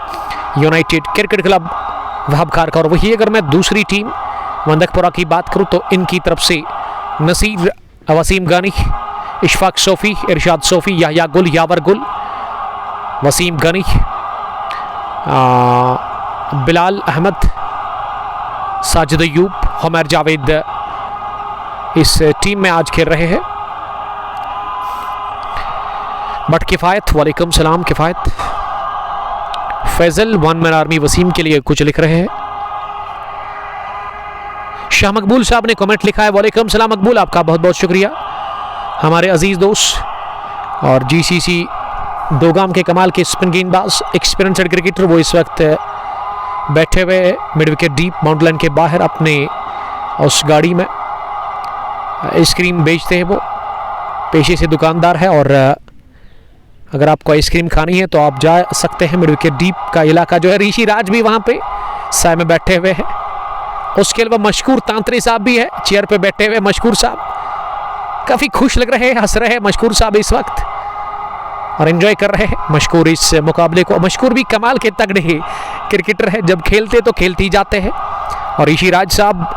यूनाइटेड क्रिकेट क्लब वहाबकार का। और वही अगर मैं दूसरी टीम वंदकपुरा की बात करूँ तो इनकी तरफ से नसीर वसीम गानी, इशफाक सोफी, इरशाद सोफी, यहया गुल, यावर गुल, वसीम गनी, बिलाल अहमद, साजिद अयूब, हुमैर जावेद इस टीम में आज खेल रहे हैं। बट किफ़ायत, वालेकुम सलाम किफ़ायत। फैजल 1 मैन आर्मी वसीम के लिए कुछ लिख रहे हैं। शाह मकबूल साहब ने कमेंट लिखा है, वालेकुम सलाम मकबूल, आपका बहुत बहुत शुक्रिया हमारे अजीज दोस्त। और जीसीसी दोगाम के कमाल के स्पिन गेंदबाज एक्सपीरियंस्ड क्रिकेटर वो इस वक्त बैठे हुए mid wicket deep mount line के बाहर अपने उस गाड़ी में आइसक्रीम बेचते हैं। वो पेशे से दुकानदार है और अगर आपको आइसक्रीम खानी है तो आप जा सकते हैं। मिड विकेट डीप का इलाका जो है, ऋषि राज भी वहाँ पे साय में बैठे हुए हैं। उसके अलावा मशकूर तांत्री साहब भी है चेयर पे बैठे हुए। मशकूर साहब काफ़ी खुश लग रहे हैं, हंस रहे हैं मशकूर साहब इस वक्त। और एंजॉय कर रहे हैं मशकूर इस मुकाबले को। मशकूर भी कमाल के तगड़े क्रिकेटर है, जब खेलते तो खेलते ही जाते हैं। और ऋषि राज साहब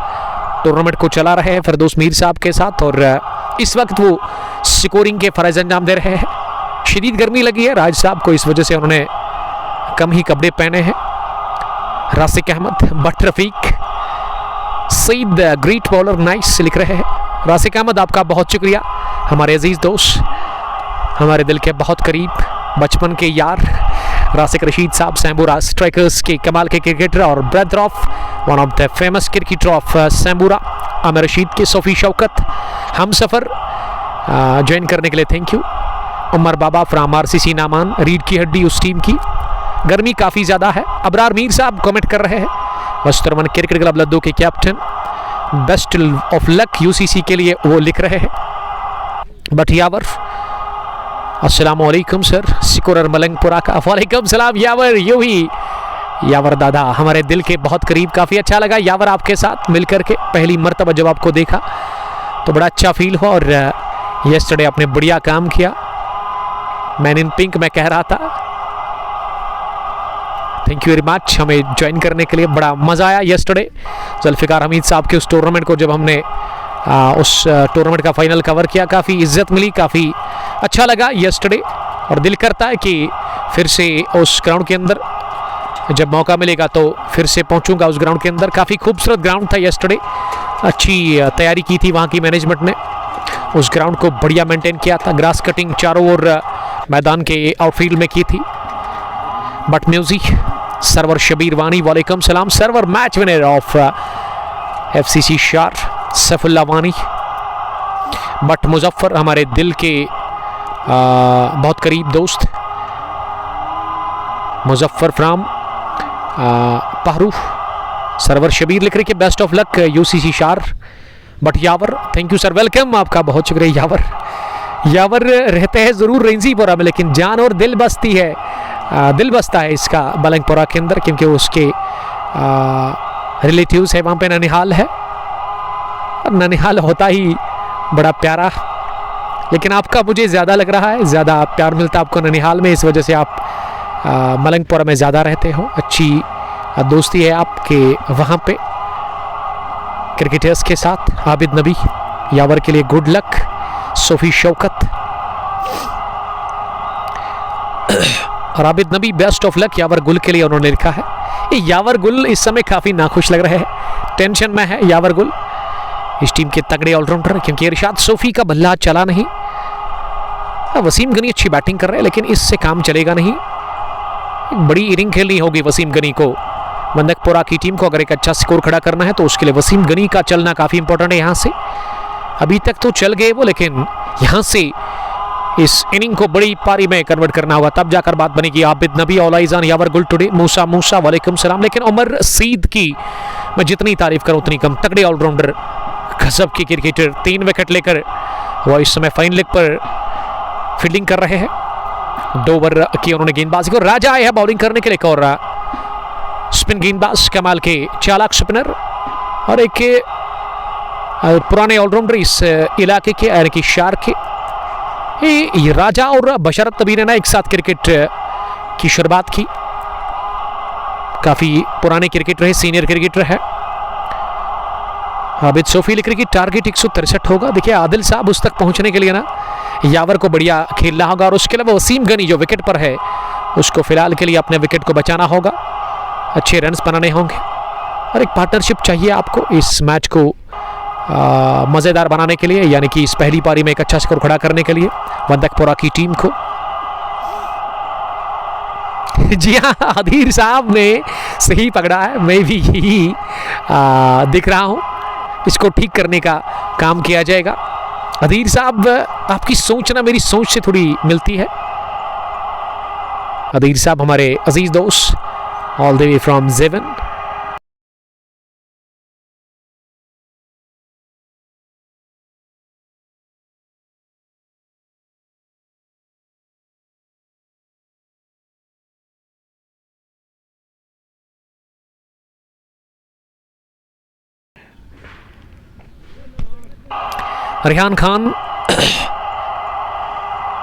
टूर्नामेंट को चला रहे हैं फिरदौस मीर साहब के साथ, और इस वक्त वो स्कोरिंग के फर्ज अंजाम दे रहे हैं। शदीद गर्मी लगी है राज साहब को, इस वजह से उन्होंने कम ही कपड़े पहने हैं। Rasik Ahmad, Butt Rafiq, Saeed great bowler nice लिख रहे हैं। रासिक अहमद आपका बहुत शुक्रिया, हमारे अजीज दोस्त, हमारे दिल के बहुत करीब, बचपन के यार रासिक रशीद साहब सैम्बूरा स्ट्राइकर्स के कमाल के क्रिकेटर और brother of one of the famous cricketer of Sempora Aamir Rashid के सोफी शौकत हम सफ़र ज्वाइन करने के लिए thank you. Umar Baba from RCC नामान, रीढ़ की हड्डी उस टीम की। गर्मी काफ़ी ज़्यादा है। अबरार मीर साहब कमेंट कर रहे हैं, वस्तुरमन क्रिकेट क्लब लद्दू के captain, best of luck UCC के लिए वो लिख रहे हैं। बट यावर अस्सलामुअलैकुम सर, सिकुरर मलंगपुरा का वालेकुम सलाम यावर। यू ही यावर दादा हमारे दिल के बहुत करीब, काफ़ी अच्छा लगा यावर आपके साथ मिलकर के। पहली मर्तबा जब आपको देखा तो बड़ा अच्छा फील हुआ, और यस्टरडे आपने बढ़िया काम किया। मैन इन पिंक मैं कह रहा था, थैंक यू वेरी मच हमें ज्वाइन करने के लिए, बड़ा मज़ा आया यस्टरडे। जुल्फ़िकार हमीद साहब के उस टूर्नामेंट को जब हमने उस टूर्नामेंट का फाइनल कवर किया, काफ़ी इज्जत मिली, काफ़ी अच्छा लगा यस्टरडे। और दिल करता है कि फिर से उस ग्राउंड के अंदर जब मौका मिलेगा तो फिर से पहुंचूंगा उस ग्राउंड के अंदर। काफ़ी खूबसूरत ग्राउंड था यस्टरडे, अच्छी तैयारी की थी वहाँ की मैनेजमेंट ने, उस ग्राउंड को बढ़िया मेंटेन किया था। ग्रास कटिंग चारों ओर मैदान के आउटफील्ड में की थी। But music server Shabir Wani वालेकुम सलाम। Sarwar match winner of FCC शार सफुल्ला वानी। बट मुजफ्फर हमारे दिल के बहुत करीब दोस्त, मुजफ्फर फ्राम पहरू। सरवर शबीर लिख रहे कि बेस्ट ऑफ लक यूसीसी शार। But Yavar thank you sir, welcome, आपका बहुत शुक्रिया यावर। यावर रहते हैं ज़रूर रेंजीपुरा में, लेकिन जान और दिल बसती है, दिल बसता है इसका मलंगपुरा के अंदर, क्योंकि उसके रिलेटिव्स है वहाँ पे। ननिहाल है, ननिहाल होता ही बड़ा प्यारा, लेकिन आपका मुझे ज़्यादा लग रहा है, ज़्यादा प्यार मिलता आपको ननिहाल में, इस वजह से आप मलंगपुरा में ज़्यादा रहते हो। अच्छी दोस्ती है आपके वहाँ पे क्रिकेटर्स के साथ। आबिद नबी यावर के लिए गुड लक। सोफी शौकत और आबिद नबी बेस्ट ऑफ लक यावर गुल के लिए उन्होंने लिखा है। ये यावर गुल इस समय काफ़ी नाखुश लग रहे हैं, टेंशन में है यावर गुल, इस टीम के तगड़े ऑलराउंडर, क्योंकि इरशाद सोफी का बल्ला चला नहीं। वसीम गनी अच्छी बैटिंग कर रहे हैं, लेकिन इससे काम चलेगा नहीं। बड़ी इनिंग खेलनी होगी वसीम गनी को, बंदकपुरा की टीम को अगर एक अच्छा स्कोर खड़ा करना है तो उसके लिए वसीम गनी का चलना काफ़ी इंपॉर्टेंट है। यहाँ से अभी तक तो चल गए वो, लेकिन यहाँ से इस इनिंग को बड़ी पारी में कन्वर्ट करना होगा, तब जाकर बात बनेगी। आबिद नबी ऑल आइज ऑन यावर गुल टुडे। मूसा वालेकुम सलाम। लेकिन उमर सईद की मैं जितनी तारीफ करूँ उतनी कम, तगड़े ऑलराउंडर, गजब की क्रिकेटर, 3 विकेट लेकर वह इस समय फाइन लेग पर फील्डिंग कर रहे हैं। 2 ओवर की उन्होंने गेंदबाजी को। राजा आए हैं बॉलिंग करने के लिए, और स्पिन गेंदबाज कमाल के चालाक स्पिनर और एक पुराने ऑलराउंडर इस इलाके के, यानी कि शार के। ये राजा और बशरत तबीर ने एक साथ क्रिकेट की शुरुआत की, काफ़ी पुराने क्रिकेटर है, सीनियर क्रिकेटर है। आबिद सोफी लिख रही कि टारगेट 163 होगा। देखिए आदिल साहब उस तक पहुंचने के लिए ना यावर को बढ़िया खेलना होगा, और उसके अलावा वसीम गनी जो विकेट पर है उसको फिलहाल के लिए अपने विकेट को बचाना होगा, अच्छे रन्स बनाने होंगे, और एक पार्टनरशिप चाहिए आपको इस मैच को मज़ेदार बनाने के लिए, यानी कि इस पहली पारी में एक अच्छा स्कोर खड़ा करने के लिए बंदकपुरा की टीम को। जी हाँ, अधीर साहब ने सही पकड़ा है, मैं भी यही दिख रहा हूँ, इसको ठीक करने का काम किया जाएगा। अधीर साहब आपकी सोच ना मेरी सोच से थोड़ी मिलती है। अधीर साहब हमारे अजीज दोस्त ऑल द वे फ्रॉम जेवन। रेहान खान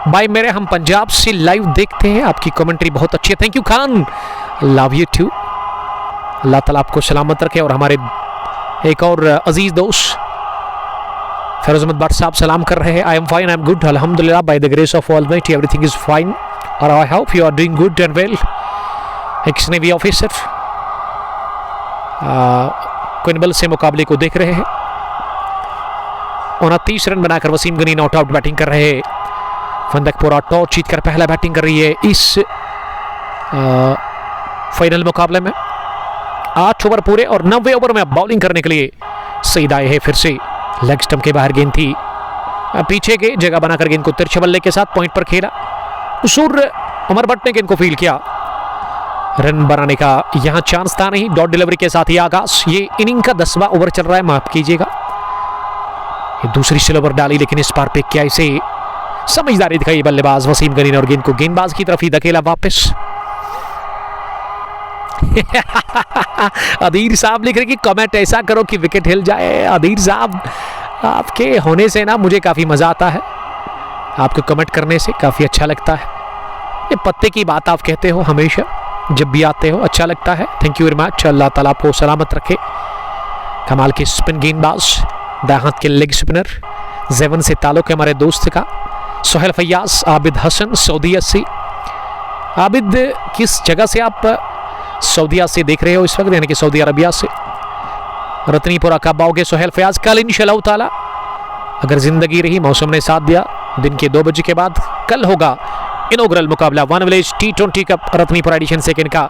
भाई मेरे, हम पंजाब से लाइव देखते हैं, आपकी कमेंट्री बहुत अच्छी है, thank you Khan, love you too. Allah ताला आपको सलामत रखे। और हमारे एक और अजीज दोस्त फिरोज अहमद भट्ट साहब सलाम कर रहे हैं, I am fine, I am good, अल्हम्दुलिल्लाह, by the grace of almighty everything is fine, और I hope you are doing good and well. Ex navy officer Quinbal से मुकाबले को देख रहे हैं। 29 रन बनाकर Waseem Gani not out batting कर रहे हैं। फंदकपुरा टॉस जीतकर पहला बैटिंग कर रही है इस फाइनल मुकाबले में। 8 ओवर पूरे और 90 ओवर में बॉलिंग करने के लिए सईद आए हैं। फिर से लेग स्टंप के बाहर गेंद थी, पीछे के जगह बनाकर गेंद को तिरछे बल्ले के साथ पॉइंट पर खेला। उसूर उमर भट्ट ने गेंद को फील्ड किया। रन बनाने का यहां चांस था नहीं। डॉट डिलीवरी के साथ ही आगाज। ये इनिंग का 10वां ओवर चल रहा है, माफ कीजिएगा। ये दूसरी स्लो ओवर डाली, लेकिन इस बार पे क्या इसे समझदारी दिखाई बल्लेबाज वसीम गनी ने और गेंद को गेंदबाज की तरफ ही धकेला वापस। अधीर साहब लिख रहे कि कमेंट ऐसा करो कि विकेट हिल जाए। अधीर साहब, आपके होने से ना मुझे काफी मजा आता है, आपको कमेंट करने से काफी अच्छा लगता है। ये पत्ते की बात आप कहते हो हमेशा, जब भी आते हो अच्छा लगता है, थैंक यू वेरी मच। अल्लाह ताला आपको सलामत रखे। कमाल के स्पिन गेंदबाज, दाहात के लेग स्पिनर, जेवन से ताल्लुक है हमारे दोस्त का। सोहेल फैयाज, आबिद हसन सऊदीया से। आबिद किस जगह से आप सऊदीया से देख रहे हो इस वक्त, यानी कि सऊदी अरबिया से। रतनीपुरा कब आओगे सोहेल फैयाज? कल इंशाअल्लाह ताला, अगर जिंदगी रही, मौसम ने साथ दिया, दिन के 2 बजे के बाद कल होगा इनॉग्रल मुकाबला one village T20 cup Ratnipora edition second का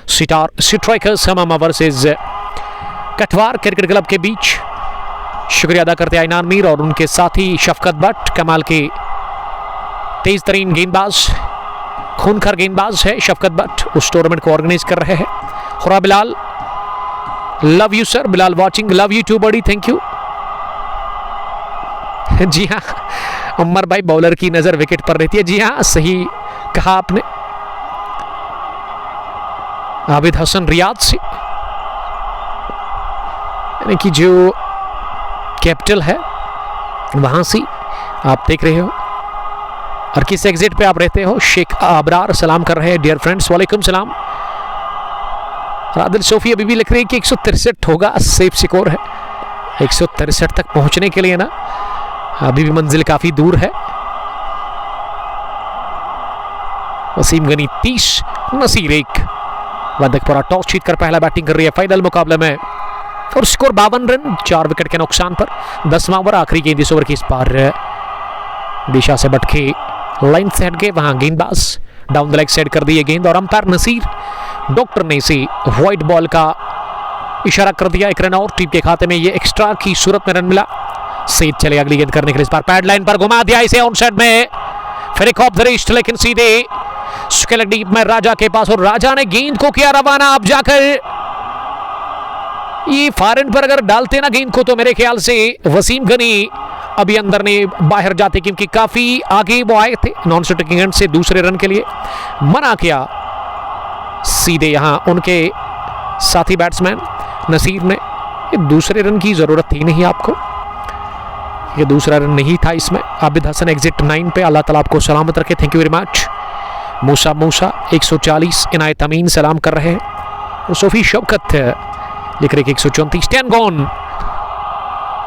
strikers Hamama versus Kathwar cricket club के बीच। शुक्रिया अदा करते हैं आइनान मीर और उनके साथी शफकत भट्ट। कमाल के तेज तरीन गेंदबाज, खूनखर गेंदबाज है शफकत भट्ट, उस टूर्नामेंट को ऑर्गेनाइज कर रहे हैं। खुरा Bilal, love you sir. Bilal watching, love you too buddy, thank you. जी हाँ, उमर भाई बॉलर की नजर विकेट पर रहती है। जी हाँ, सही कहा आपने। आबिद हसन रियाद से, यानी कि जो कैपिटल है वहां से आप देख रहे हो। और किस एग्जिट पे आप रहते हो? शेख आबरार सलाम कर रहे हैं डियर फ्रेंड्स, वालेकुम सलाम। आदिल सोफी अभी भी लिख रही है कि 163 होगा, सेफ स्कोर है। 163 तक पहुंचने के लिए ना अभी भी मंजिल काफी दूर है। वसीम गनी 30, नसीर 1। वंदकपुरा टॉस जीतकर पहला बैटिंग कर रही है फाइनल मुकाबले में और स्कोर 52 रन 4 विकेट के नुकसान पर। 10वां ओवर, आखिरी गेंद इस ओवर की। इस बार दिशा से भटके, लाइन से हट गए, वहां गेंदबाज डाउन द लेग साइड कर दी है गेंद और अंपायर नसीर डॉक्टर ने इसे व्हाइट बॉल का इशारा कर दिया। 1 रन और टीम के खाते में, ये एक्स्ट्रा की सूरत में रन मिला। सीध चले अगली गेंद करने के लिए, इस बार पैड लाइन पर घुमा दिया इसे ऑन साइड में, फिर एक ऑफ द रिस्ट, लेकिन सीधे स्केलेट डीप में राजा के पास और राजा ने गेंद को किया रवाना। अब जाकर ये फॉरन पर अगर डालते ना गेंद को तो मेरे ख्याल से वसीम गनी अभी अंदर ने बाहर जाते, क्योंकि काफी आगे वो आए थे नॉन स्ट्राइकिंग एंड से दूसरे रन के लिए। मना किया सीधे यहां उनके साथी बैट्समैन नसीर ने। ये दूसरे रन की जरूरत थी नहीं आपको, ये दूसरा रन नहीं था इसमें। आबिद हसन एग्जिट 9 पे, अल्लाह ताला आपको सलामत रखे, थैंक यू वेरी मच। मूसा 140, इनायत अमीन सलाम कर रहे हैं। सोफी शौकत लिख रहे 134, 10 gone,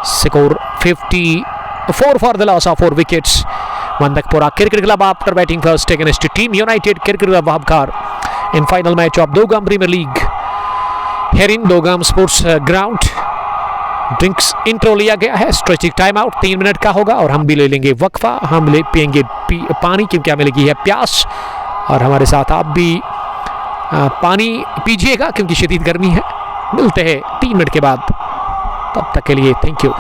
score 54 for the loss of 4 wickets. Wandakpora cricket club after batting first against team united cricket club Wahabkhar in final match of Dogam premier league here in Dogam sports ground. Drinks intro लिया गया है, stretching time out 3 minute का होगा और हम भी ले लेंगे वक्फा। हम पियेंगे पानी, क्योंकि हमें लगी है प्यास, और हमारे साथ आप भी पानी पीजिएगा क्योंकि शदीद गर्मी है। मिलते हैं 3 मिनट के बाद, तब तक के लिए थैंक यू।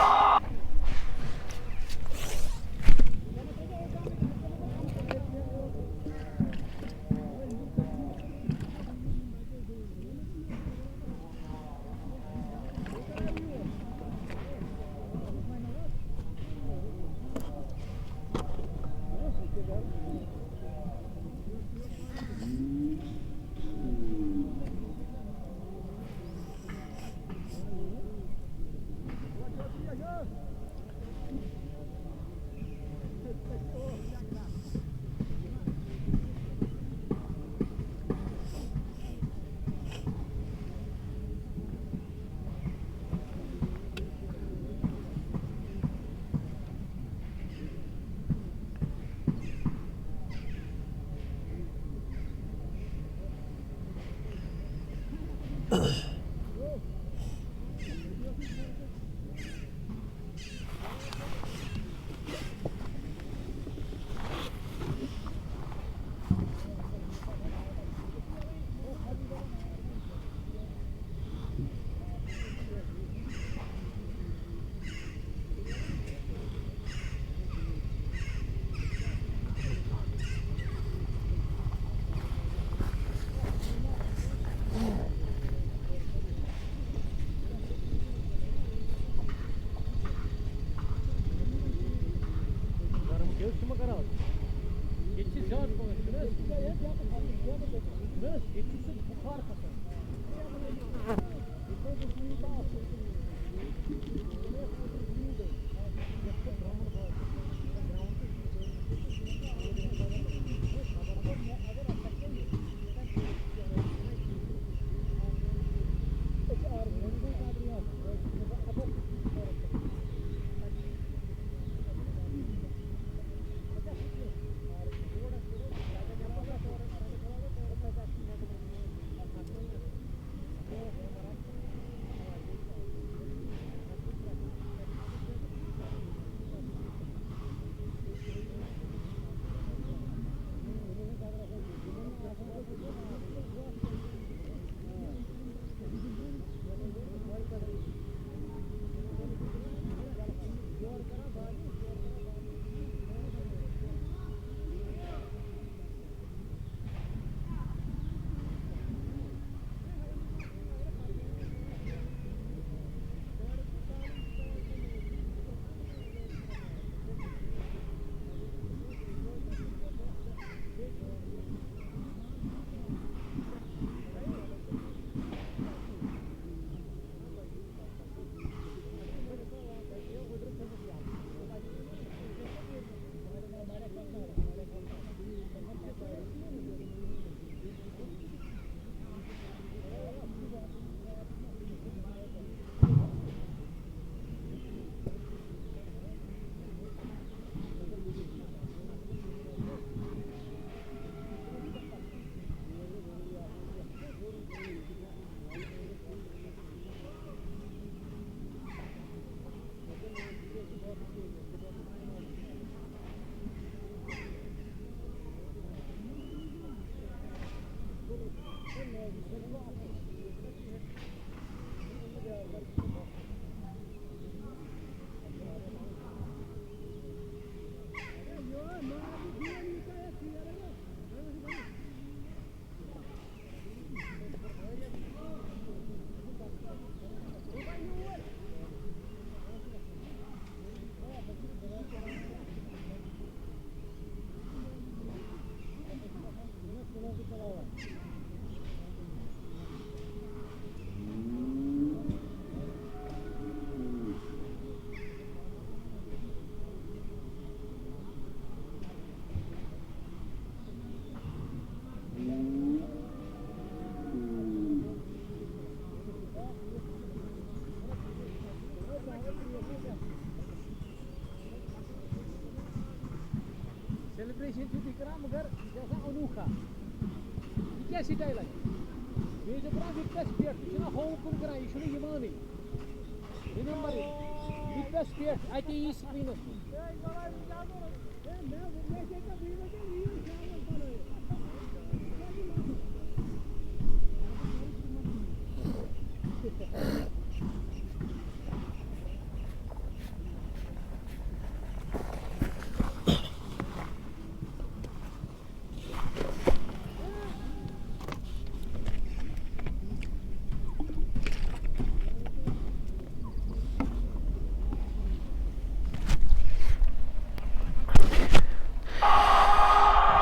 सेलिब्रेशन दिख रहा मगर जैसा अनोखा ये क्या स्टाइल है ये जो पूरा विटनेस पेट इतना होम कुन करा ये यमानी रिमेंबर विटनेस पेट आते इस स्क्रीनस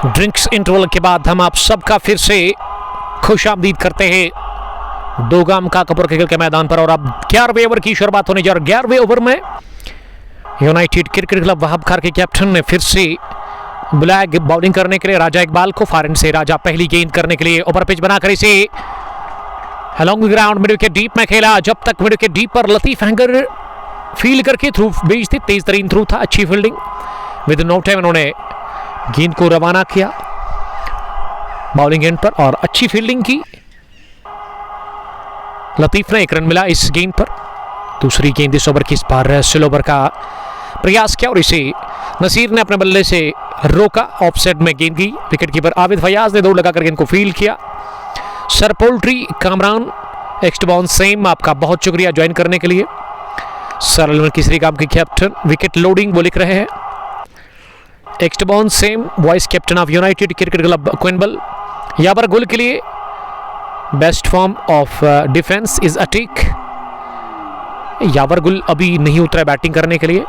ड्रिंक्स इंटरवल के बाद हम आप सबका फिर से खुशामदीद करते हैं दोगाम का कपूर के खेल के मैदान पर। और अब 11वें ओवर की शुरुआत होने जा रही है। 11वें ओवर में यूनाइटेड क्रिकेट क्लब वहाबखार के कैप्टन ने फिर से बुलाया बॉलिंग करने के लिए राजा इकबाल को। फॉरन से राजा पहली गेंद करने के लिए ओवर पिच बनाकर इसे along ground mid wicket deep में खेला। जब तक मिड विकेट डीप पर लतीफ हैंगर फील्ड करके थ्रू बेच थी, तेज तरीन थ्रू था, अच्छी फील्डिंग। विद नो टाइम उन्होंने गेंद को रवाना किया बॉलिंग एंड पर और अच्छी फील्डिंग की। लतीफ ने 1 रन मिला इस गेंद पर। दूसरी गेंद इस ओवर की, इस बार स्लो ओवर का प्रयास किया और इसे नसीर ने अपने बल्ले से रोका। ऑफसाइड में गेंद गई। विकेट कीपर आबिद फयाज ने दौड़ लगाकर गेंद को फील्ड किया। सर पोल्ट्री कामरान एक्स्टबॉन सेम, आपका बहुत शुक्रिया ज्वाइन करने के लिए। सर अलवर किसरी काम के कैप्टन, विकेट लोडिंग वो लिख रहे हैं। एक्स्टबॉन same vice captain of united cricket club Quinbal. Yawar Gul के लिए best form of defence is attack. Yawar Gul अभी नहीं उतरा बैटिंग करने के लिए,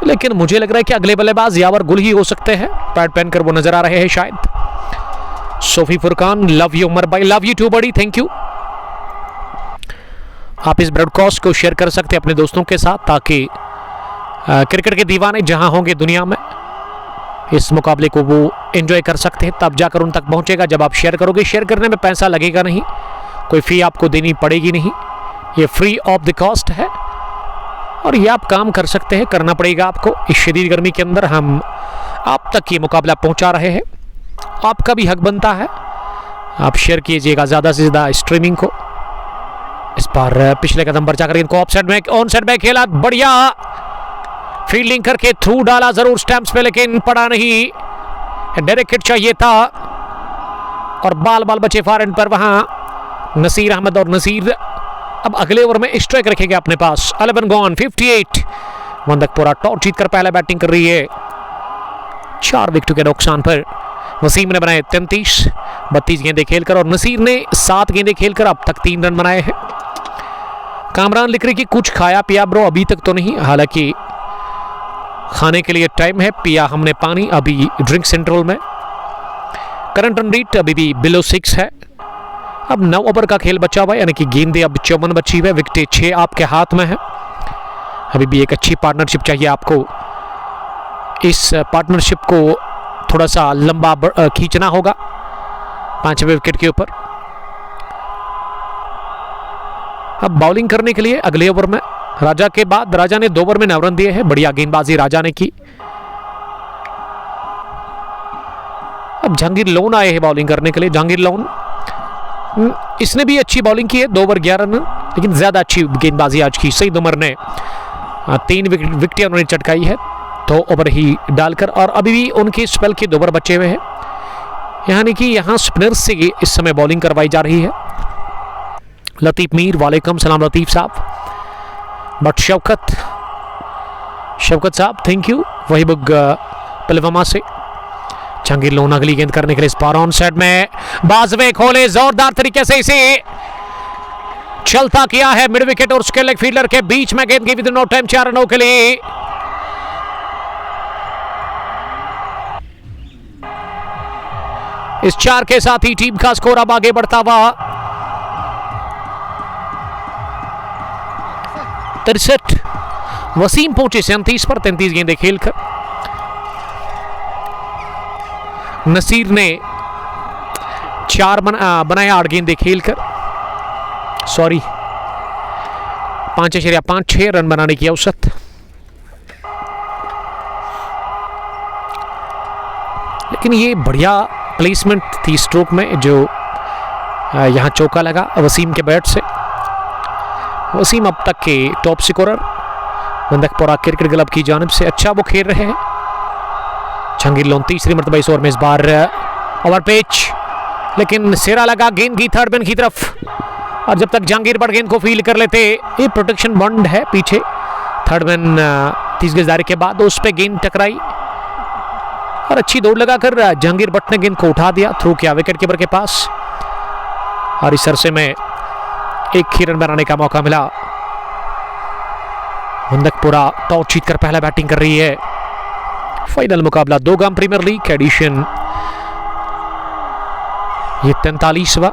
लेकिन मुझे लग रहा है कि अगले बल्लेबाज यावर गुल ही हो सकते हैं। पैड पहनकर वो नजर आ रहे हैं शायद। सोफी फुरकान, लव यू उमर भाई, love you too buddy, thank you. आप इस ब्रॉडकास्ट को शेयर कर सकते हैं अपने दोस्तों के साथ, ताकि क्रिकेट के दीवाने जहां होंगे दुनिया में इस मुकाबले को वो एंजॉय कर सकते हैं। तब जाकर उन तक पहुंचेगा जब आप शेयर करोगे। शेयर करने में पैसा लगेगा नहीं, कोई फी आपको देनी पड़ेगी नहीं, ये फ्री ऑफ द कॉस्ट है और ये आप काम कर सकते हैं, करना पड़ेगा आपको। इस शदीद गर्मी के अंदर हम आप तक ये मुकाबला पहुंचा रहे हैं, आपका भी हक बनता है। आप शेयर कीजिएगा ज़्यादा से ज़्यादा स्ट्रीमिंग को। इस बार पिछले कदम पर जाकर इनको ऑफ साइड में, ऑन साइड में खेला, बढ़िया फील्डिंग करके थ्रू डाला जरूर स्टैम्प्स पे, लेकिन पड़ा नहीं। डायरेक्ट हिट चाहिए था और बाल बाल बचे फार एंड पर वहां नसीर अहमद। और नसीर अब अगले ओवर में स्ट्राइक रखेंगे अपने पास। 11 गॉन, 58। वंदकपुरा टॉस जीतकर पहले बैटिंग कर रही है। 4 विकेटों के नुकसान पर वसीम ने बनाए 33, 32 गेंदें खेलकर, और नसीर ने 7 गेंदें खेलकर अब तक 3 रन बनाए हैं। कामरान लिख रहे कि कुछ खाया पिया ब्रो, अभी तक तो नहीं, हालांकि खाने के लिए टाइम है। पिया हमने पानी अभी ड्रिंक सेंट्रल में। करंट रन रेट अभी भी बिलो 6 है। अब 9 ओवर का खेल बचा हुआ है, यानी कि गेंदें अब 54 बची हुई है। विकेटें 6 आपके हाथ में है। अभी भी एक अच्छी पार्टनरशिप चाहिए आपको। इस पार्टनरशिप को थोड़ा सा लंबा खींचना होगा 5वें विकेट के ऊपर। अब बॉलिंग करने के लिए अगले ओवर में राजा के बाद, राजा ने 2 ओवर में 9 रन दिए हैं। बढ़िया गेंदबाजी राजा ने की। अब जहांगीर लोन आए हैं बॉलिंग करने के लिए। जहांगीर लोन, इसने भी अच्छी बॉलिंग की है, 2 ओवर 11 रन, लेकिन ज्यादा अच्छी गेंदबाजी आज की। सईद उमर ने 3 विकेटें उन्होंने चटकाई है 2 ओवर ही डालकर, और अभी भी उनके स्पेल के 2 ओवर बचे हुए हैं, यानी कि यहाँ स्पिनर से इस समय बॉलिंग करवाई जा रही है। लतीफ मीर, वालेकुम सलाम लतीफ साहब। बट शौकत साहब, थैंक यू। वही बुग पुलवामा से। जहांगीर लोन अगली गेंद करने के लिए इस बार ऑन साइड में बाजवे खोले, जोरदार तरीके से इसे चलता किया है मिड विकेट और उसके लेग फील्डर के बीच में गेंद की विद नो टाइम 4 रनों के लिए। इस 4 के साथ ही टीम का स्कोर अब आगे बढ़ता हुआ 63। वसीम पहुंचे 37 पर 33 गेंदें खेलकर। नसीर ने 4 बनाया 8 गेंदें खेलकर, सॉरी 5.56 रन बनाने की औसत। लेकिन ये बढ़िया प्लेसमेंट थी स्ट्रोक में, जो यहां चौका लगा वसीम के बैट से। वसीम अब तक के टॉप स्कोरर वंदकपुरा क्रिकेट क्लब की जानिब से, अच्छा वो खेल रहे हैं। जहांगीर लोन तीसरी मरतबा इस ओवर में, इस बार ओवर पिच, लेकिन सिरा लगा गेंद की थर्ड मैन की तरफ, और जब तक जहांगीर बट गेंद को फील कर लेते, ये प्रोटेक्शन बॉन्ड है पीछे, थर्ड मैन 30 गज दायरे के बाद उस पर गेंद टकराई और अच्छी दौड़ लगाकर जहांगीर बट ने गेंद को उठा दिया, थ्रू किया विकेट कीपर के पास, और इस अरसे में 1 ही रन बनाने का मौका मिला। वंदकपुरा टॉस जीतकर पहला बैटिंग कर रही है। फाइनल मुकाबला 2 गाम प्रीमियर लीग एडिशन, ये 43वां।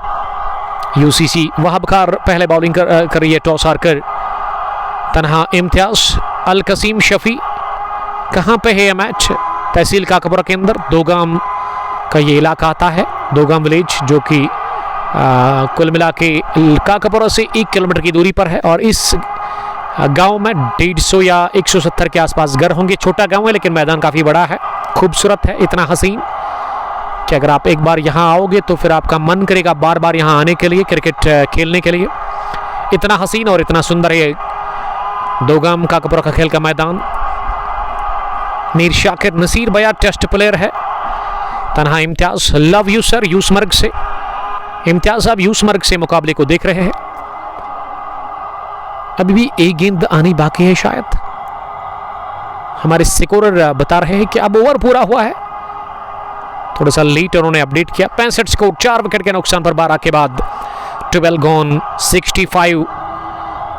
यूसीसी वहाब खार पहले बॉलिंग कर रही है टॉस हारकर। तनहा इम्तियाज, अल कसीम शफी। कहां पे है यह मैच? तहसील काकपुरा के अंदर 2 गाम का ये इलाका आता है, 2 गाम विलेज, जो कि कुल मिला के काकपुरा से 1 किलोमीटर की दूरी पर है। और इस गांव में 150 या 170 के आसपास घर होंगे। छोटा गांव है लेकिन मैदान काफ़ी बड़ा है, खूबसूरत है, इतना हसीन कि अगर आप एक बार यहाँ आओगे तो फिर आपका मन करेगा बार बार यहाँ आने के लिए, क्रिकेट खेलने के लिए। इतना हसीन और इतना सुंदर ये दोगाम काकपुरा का खेल का मैदान। मीर शाकिर नसीर भैया टेस्ट प्लेयर है। तन्हा Imtiaz love you sir Yusmarg से। इम्तियाज साहब यूसमर्ग से मुकाबले को देख रहे हैं। अभी भी एक गेंद आनी बाकी है शायद। हमारे स्कोरर बता रहे हैं कि अब ओवर पूरा हुआ है। थोड़ा सा लेट उन्होंने अपडेट किया। 65 स्कोर, 4 विकेट के नुकसान पर 12 के बाद 12 gone, 65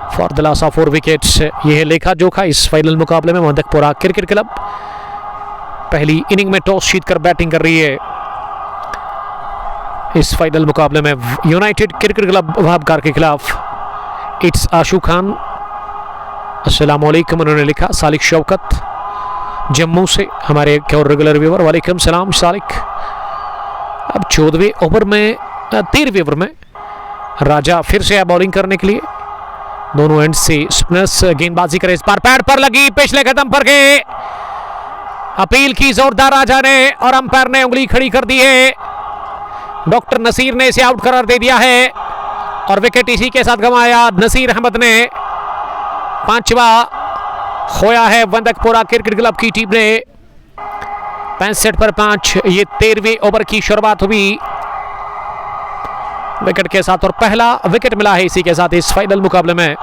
for the loss of 4 wickets. यह है लेखा जोखा इस फाइनल मुकाबले में। मधकपुरा क्रिकेट क्लब पहली इनिंग में टॉस जीतकर बैटिंग कर रही है। इस फाइनल मुकाबले में यूनाइटेड क्रिकेट क्लब वहाबकार के खिलाफ। इट्स आशू खान अस्सलाम वालेकुम उन्होंने लिखा। सालिक शौकत जम्मू से हमारे एक और रेगुलर व्यूअर, वालेकुम सलाम सालिक। अब 14वें ओवर में 13वें ओवर में राजा फिर से बॉलिंग करने के लिए। दोनों एंड से स्पिनर्स गेंदबाजी करे। इस बार पैड पर लगी, पिछले कदम पर गए। अपील की जोरदार राजा ने और अंपायर ने उंगली खड़ी कर दी है। डॉक्टर नसीर ने इसे आउट करार दे दिया है और विकेट इसी के साथ गंवाया नसीर अहमद ने। 5वां खोया है वंदकपुरा क्रिकेट क्लब की टीम ने। 65 पर 5। ये 13वें ओवर की शुरुआत हुई विकेट के साथ और पहला विकेट मिला है इसी के साथ इस फाइनल मुकाबले में।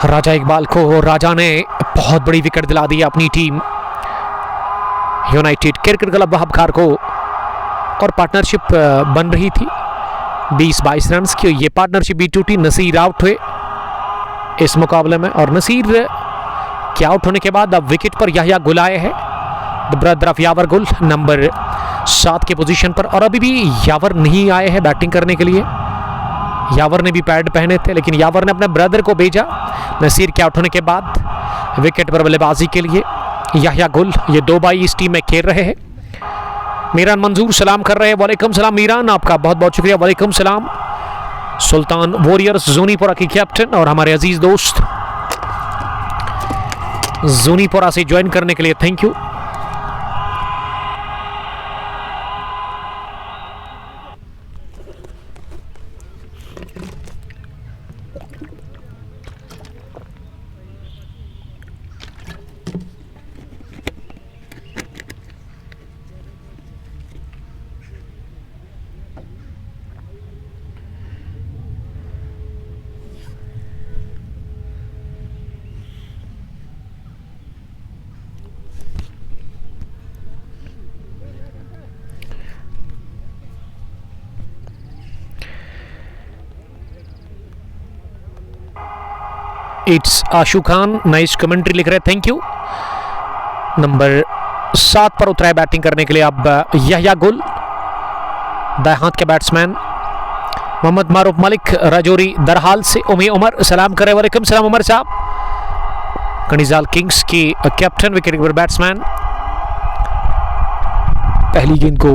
राजा इकबाल को राजा ने बहुत बड़ी विकेट दिला दी अपनी टीम यूनाइटेड क्रिकेट क्लब वहाबकार को। और पार्टनरशिप बन रही थी 20-22 रन की। ये पार्टनरशिप भी टूटी। नसीर आउट हुए इस मुकाबले में और नसीर के आउट होने के बाद अब विकेट पर याह्या गुल आए हैं। द ब्रदर ऑफ यावर गुल नंबर 7 के पोजीशन पर। और अभी भी यावर नहीं आए हैं बैटिंग करने के लिए। यावर ने भी पैड पहने थे लेकिन यावर ने अपने ब्रदर को भेजा नसीर के आउट होने के बाद विकेट पर बल्लेबाजी के लिए। याह्या गुल ये 2 बाई इस टीम में खेल रहे हैं। मीरान मंजूर सलाम कर रहे हैं। वालेकुम सलाम मीरान, आपका बहुत बहुत शुक्रिया। वालेकुम सलाम। सुल्तान वॉरियर्स जोनीपुरा की कैप्टन और हमारे अजीज दोस्त जोनीपुरा से ज्वाइन करने के लिए thank you. It's Ashu Khan nice commentary लिख रहे, थैंक यू। नंबर 7 पर उतरा है बैटिंग करने के लिए अब याह्या गुल, दाएं हाथ के बैट्समैन। मोहम्मद मारूफ मलिक राजौरी दरहाल से उमर सलाम करे। वालेकुम सलाम उमर साहब। कनिजाल किंग्स की कैप्टन विकेट कीपर बैट्समैन। पहली गेंद को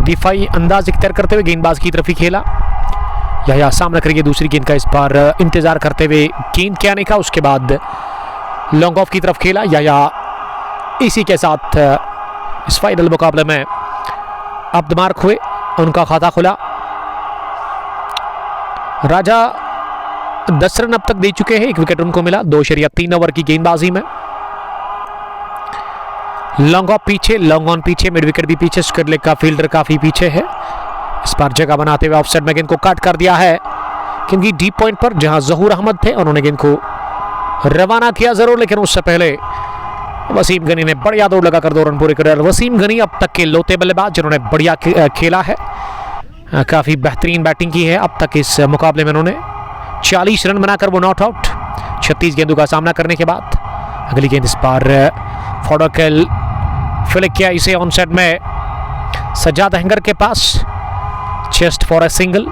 दिफाई अंदाज इख्तियार करते हुए गेंदबाज की तरफ ही खेला। याह्या सामना करेंगे दूसरी गेंद का। इस बार इंतजार करते हुए गेंद के आने का, उसके बाद लॉन्ग ऑफ की तरफ खेला याह्या। इसी के साथ इस फाइनल मुकाबले में अब्द मार्क हुए, उनका खाता खुला। राजा 10 रन अब तक दे चुके हैं, 1 विकेट उनको मिला 2.3 ओवर की गेंदबाजी में। लॉन्ग ऑफ पीछे, लॉन्ग ऑन पीछे, मिड विकेट भी पीछे, स्क्वायर लेग का फील्डर काफी पीछे है। इस बार जगह बनाते हुए ऑफसाइड में गेंद को काट कर दिया है क्योंकि डीप पॉइंट पर जहां जहूर अहमद थे उन्होंने गेंद को रवाना किया जरूर, लेकिन उससे पहले वसीम गनी ने बढ़िया दौड़ लगाकर 2 रन पूरे कर। वसीम गनी अब तक के लौते बल्लेबाज जिन्होंने बढ़िया खेला है, काफी बेहतरीन बैटिंग की है अब तक इस मुकाबले में। उन्होंने 40 रन बनाकर वो नॉट आउट 36 गेंदों का सामना करने के बाद। अगली गेंद इस बार फोडोकेल फ्लिक किया इसे ऑन साइड में सज्जाद हैंगर के पास, चेस्ट फॉर ए सिंगल।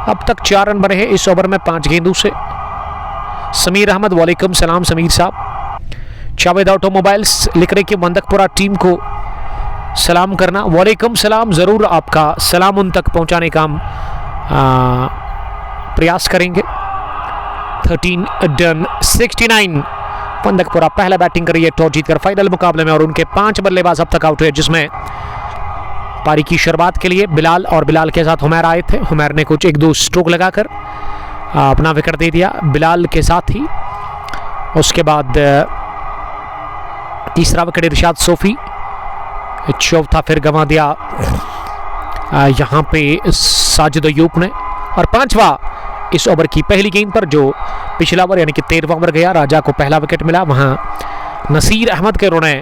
अब तक 4 रन बने हैं इस ओवर में 5 गेंदों से। समीर अहमद वालेकुम सलाम समीर साहब। जावेद ऑटोमोबाइल्स लिख रहे कि वंदकपुरा टीम को सलाम करना। वालेकुम सलाम, ज़रूर आपका सलाम उन तक पहुंचाने का हम प्रयास करेंगे। 13 डन 69। वंदकपुरा पहला बैटिंग कर रही है टॉस जीतकर फाइनल मुकाबले में और उनके 5 बल्लेबाज अब तक आउट हुए, जिसमें पारी की शुरुआत के लिए बिलाल और बिलाल के साथ हुमैर आए थे। हुमैर ने कुछ 1-2 स्ट्रोक लगाकर अपना विकेट दे दिया बिलाल के साथ ही। उसके बाद तीसरा विकेट इरशाद सोफी, चौथा फिर गंवा दिया यहाँ पे साजिद अयूब ने। और पांचवा इस ओवर की पहली गेंद पर जो पिछला ओवर यानी कि 13वां ओवर गया, राजा को पहला विकेट मिला, वहां नसीर अहमद के उन्होंने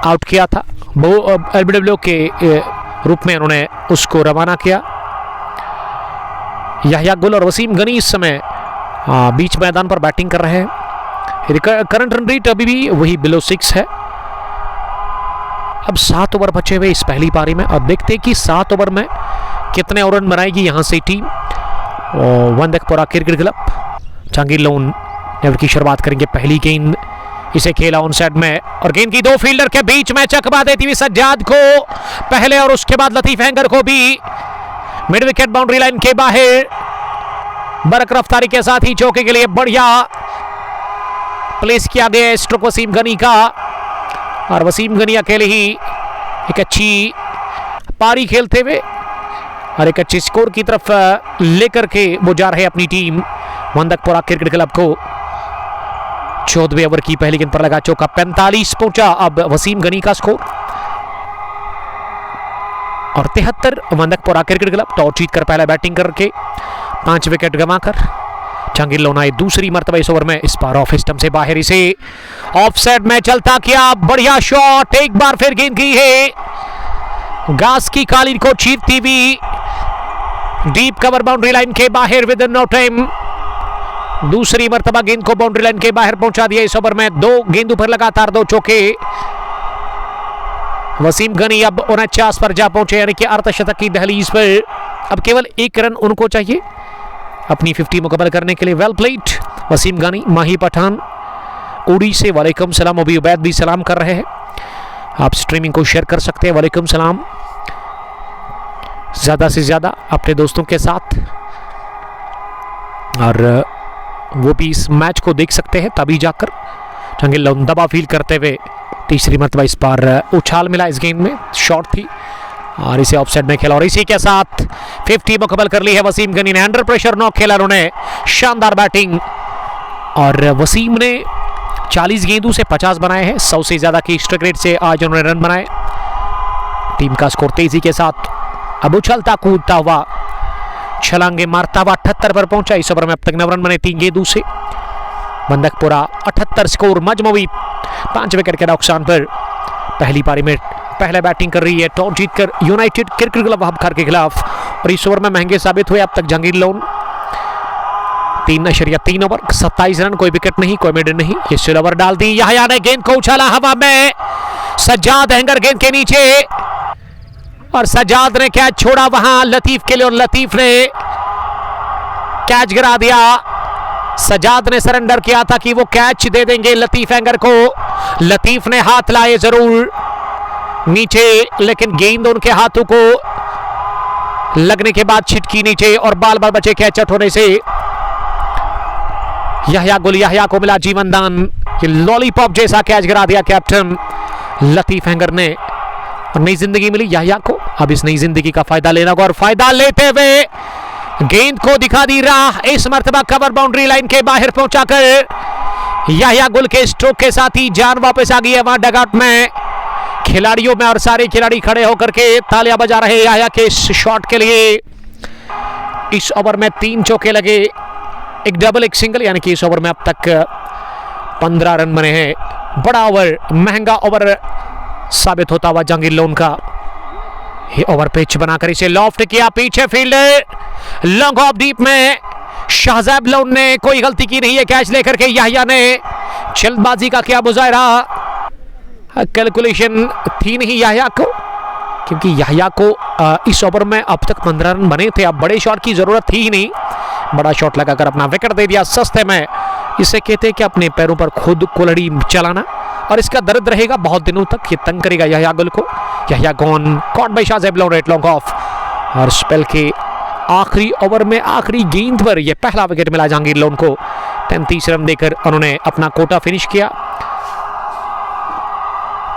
आउट किया था। वो एलबीडब्ल्यू के रूप में उन्होंने उसको रवाना किया। याह्या गुल और वसीम गनी इस समय बीच मैदान पर बैटिंग कर रहे हैं। करंट रन रेट अभी भी वही बिलो 6 है। अब 7 ओवर बचे हुए इस पहली पारी में। अब देखते हैं कि 7 ओवर में कितने और रन बनाएगी यहां से team. Wandakpora cricket club Jahangir Lone over की शुरुआत करेंगे। पहली गेंद इसे खेला ऑन साइड में और गेंद की 2 फील्डर के बीच में चकमा देती हुई सज्जाद को पहले और उसके बाद लतीफ हैंगर को भी मिड विकेट बाउंड्री लाइन के बाहर बरक रफ्तारी के साथ ही चौके के लिए बढ़िया प्लेस किया गया स्ट्रोक वसीम गनी का। और वसीम गनी अकेले ही एक अच्छी पारी खेलते हुए और एक अच्छी स्कोर की तरफ लेकर के वो जा रहे अपनी टीम वंदकपुरा क्रिकेट क्लब को। 14वें ओवर की पहली गेंद पर लगा चौका, 45 पहुंचा अब वसीम गनी का स्कोर। और 73 वंदकपुरा क्रिकेट क्लब टॉस जीतकर पहले बैटिंग करके 5 विकेट गंवाकर जहांगीर लोन आए दूसरी मर्तबा इस ओवर में। इस बार ऑफ स्टंप से बाहर इसे ऑफसाइड में चलता किया, बढ़िया शॉट, एक बार फिर गेंद की है घास की कालीन को चीरती हुई डीप कवर बाउंड्री लाइन के बाहर विद इन नो टाइम। दूसरी मर्तबा गेंद को बाउंड्री लाइन के बाहर पहुंचा दिया इस ओवर में। 2 गेंदों पर लगातार 2 चौके। वसीम गनी अब 49 पर जा पहुंचे यानी कि अर्धशतक की दहलीज पर। अब केवल 1 रन उनको चाहिए अपनी 50 मुकम्मल करने के लिए। Well played Waseem Gani. माही पठान उड़ी से वालेकुम सलाम, अभी उबैद भी सलाम कर रहे हैं। आप स्ट्रीमिंग को शेयर कर सकते हैं। वालेकुम सलाम। ज़्यादा से ज़्यादा अपने दोस्तों के साथ, और वो भी इस मैच को देख सकते हैं तभी जाकर। जहांगीर लोन दबा फील करते हुए तीसरी मरतबा इस बार उछाल मिला इस गेंद में, शॉट थी और इसे ऑफसाइड में खेला। और इसी के साथ 50 मुकम्मल कर ली है वसीम गनी ने। अंडर प्रेशर नॉक खेला उन्होंने, शानदार बैटिंग। और वसीम ने 40 गेंदों से 50 बनाए हैं, 100 से ज़्यादा की स्ट्राइक रेट से आज उन्होंने रन बनाए। टीम का स्कोर तेजी के साथ अब उछलता कूदता हुआ, छलांगे मारता हुआ 78 पर पहुंचा। इस ओवर में अब तक 9 रन बने 3 गेंदों से। वंदकपुरा 78 स्कोर, मजमूई 5 विकेट के नुकसान पर पहली पारी में पहले बैटिंग कर रही है टॉस जीतकर यूनाइटेड क्रिकेट क्लब वहाबखार के खिलाफ। और इस ओवर में महंगे साबित हुए अब तक जहांगीर लोन। 3.3 ओवर 27 रन, कोई विकेट नहीं, कोई मिडन नहीं। ये स्लो ओवर डाल दी। याह्या ने गेंद को उछाला हवा में, सज्जाद हैंगर गेंद के नीचे और सज्जाद ने कैच छोड़ा वहां लतीफ के लिए और लतीफ ने कैच गिरा दिया। सज्जाद ने सरेंडर किया था कि वो कैच दे देंगे लतीफ हैंगर को। लतीफ ने हाथ लाए जरूर नीचे, लेकिन गेंद उनके हाथों को लगने के बाद छिटकी नीचे और बाल बाल बचे कैच आउट होने से। याह्या गुल, याह्या को मिला जीवन दान, कि लॉलीपॉप जैसा कैच गिरा दिया कैप्टन लतीफ हैंगर ने और नई जिंदगी मिली याह्या को। अब इस नई जिंदगी का फायदा लेना होगा और फायदा लेते हुए गेंद को दिखा दी राह। इस मर्तबा कवर बाउंड्री लाइन के बाहर पहुंचाकर याह्या गुल के स्ट्रोक के साथ ही जान वापस आ गई है वहां डगआउट में खिलाड़ियों में और सारे खिलाड़ी खड़े होकर के तालियां बजा रहे याह्या के इस शॉट के लिए। इस ओवर में 3 चौके लगे, एक डबल एक सिंगल, यानी कि इस ओवर में अब तक 15 रन बने हैं। बड़ा ओवर, महंगा ओवर साबित होता हुआ जहांगीर लोन का। ये ओवर पिच बनाकर इसे लॉफ्ट किया, पीछे फील्डर लॉन्ग ऑफ डीप में शाहजैब लोन ने कोई गलती की नहीं है कैच लेकर के। याह्या ने जल्दबाजी का क्या मुजाहरा, कैलकुलेशन थी नहीं याह्या को, क्योंकि याह्या को इस ओवर में अब तक 15 रन बने थे। अब बड़े शॉट की जरूरत थी ही नहीं, बड़ा शॉट लगाकर अपना विकेट दे दिया सस्ते में। इसे कहते हैं कि अपने पैरों पर खुद कुल्हाड़ी चलाना, और इसका दर्द रहेगा बहुत दिनों तक, ये तंग करेगा याह्या गुल को। Yahya gone, caught by Shahzaib loan eight long off. और स्पेल के आखिरी ओवर में आखिरी गेंद पर यह पहला विकेट मिला जहांगीर लोन को। 33 रन देकर उन्होंने अपना कोटा फिनिश किया।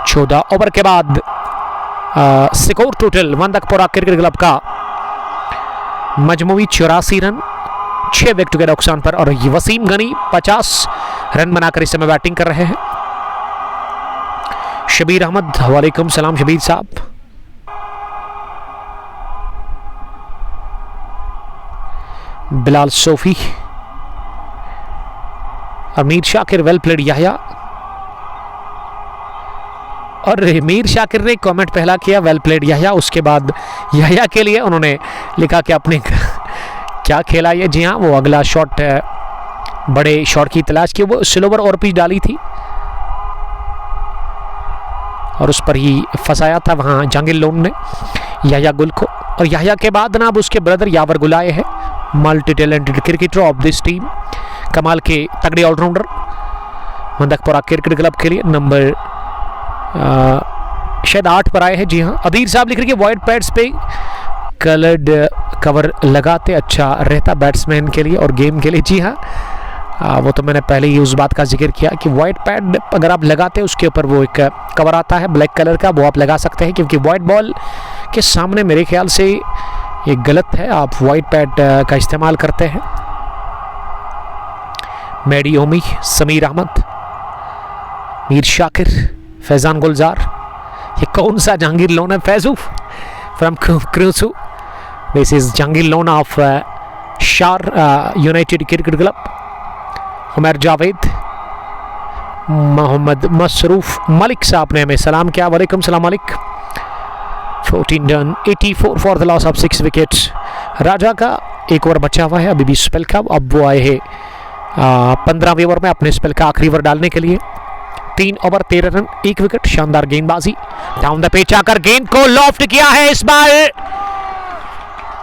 14 ओवर के बाद स्कोर टोटल वंदकपुरा क्रिकेट क्लब का मजमूई 84 रन, 6 विकेट के नुकसान पर, और वसीम गनी 50 रन बनाकर इस समय बैटिंग कर रहे हैं। शबीर अहमद, वालेकुम सलाम शबीर साहब। बिलाल सोफी और मीर शाकिर, वेल प्लेड याह्या। और मीर शाकिर ने कमेंट पहला किया वेल प्लेड याह्या, उसके बाद याह्या के लिए उन्होंने लिखा कि आपने क्या खेला ये। जी हाँ, वो अगला शॉट, बड़े शॉट की तलाश की, वो स्लोवर और पिच डाली थी और उस पर ही फंसाया था वहाँ जहांगीर लोन ने याह्या गुल को। और याह्या के बाद ना अब उसके ब्रदर यावर गुल आए हैं, multi talented cricketer of this team, कमाल के तगड़े ऑलराउंडर वंदकपुरा क्रिकेट क्लब के लिए। नंबर शायद 8 पर आए हैं। जी हाँ, अदीर साहब लिख रहे हैं वाइट पैड्स पे कलर्ड कवर लगाते अच्छा रहता बैट्समैन के लिए और गेम के लिए। जी हाँ, वो तो मैंने पहले ही उस बात का जिक्र किया कि वाइट पैड अगर आप लगाते हैं उसके ऊपर वो एक कवर आता है ब्लैक कलर का, वो आप लगा सकते हैं, क्योंकि वाइट बॉल के सामने मेरे ख्याल से ये गलत है, आप वाइट पैड का इस्तेमाल करते हैं। मेडी ओमी, समीर अहमद, मीर शाकिर, फैजान गुलजार, ये कौन सा जहांगीर लोन है? Faizu from Krusu, this is Jahangir Lone of Shar united cricket club. Umar Javed, Mohammad Masroof Malik sahab ने हमें सलाम किया, वालेकुम सलाम Malik. 14 run, 84 for the loss of 6 wickets. Raja का एक ओवर बचा हुआ है अभी भी स्पेल का, अब वो आए हैं 15वें ओवर में अपने स्पेल का आखिरी ओवर डालने के लिए। 3 ओवर 13 रन 1 विकेट, शानदार गेंदबाजी। डाउन द पिच आकर गेंद को लॉफ्ट किया है, इस बार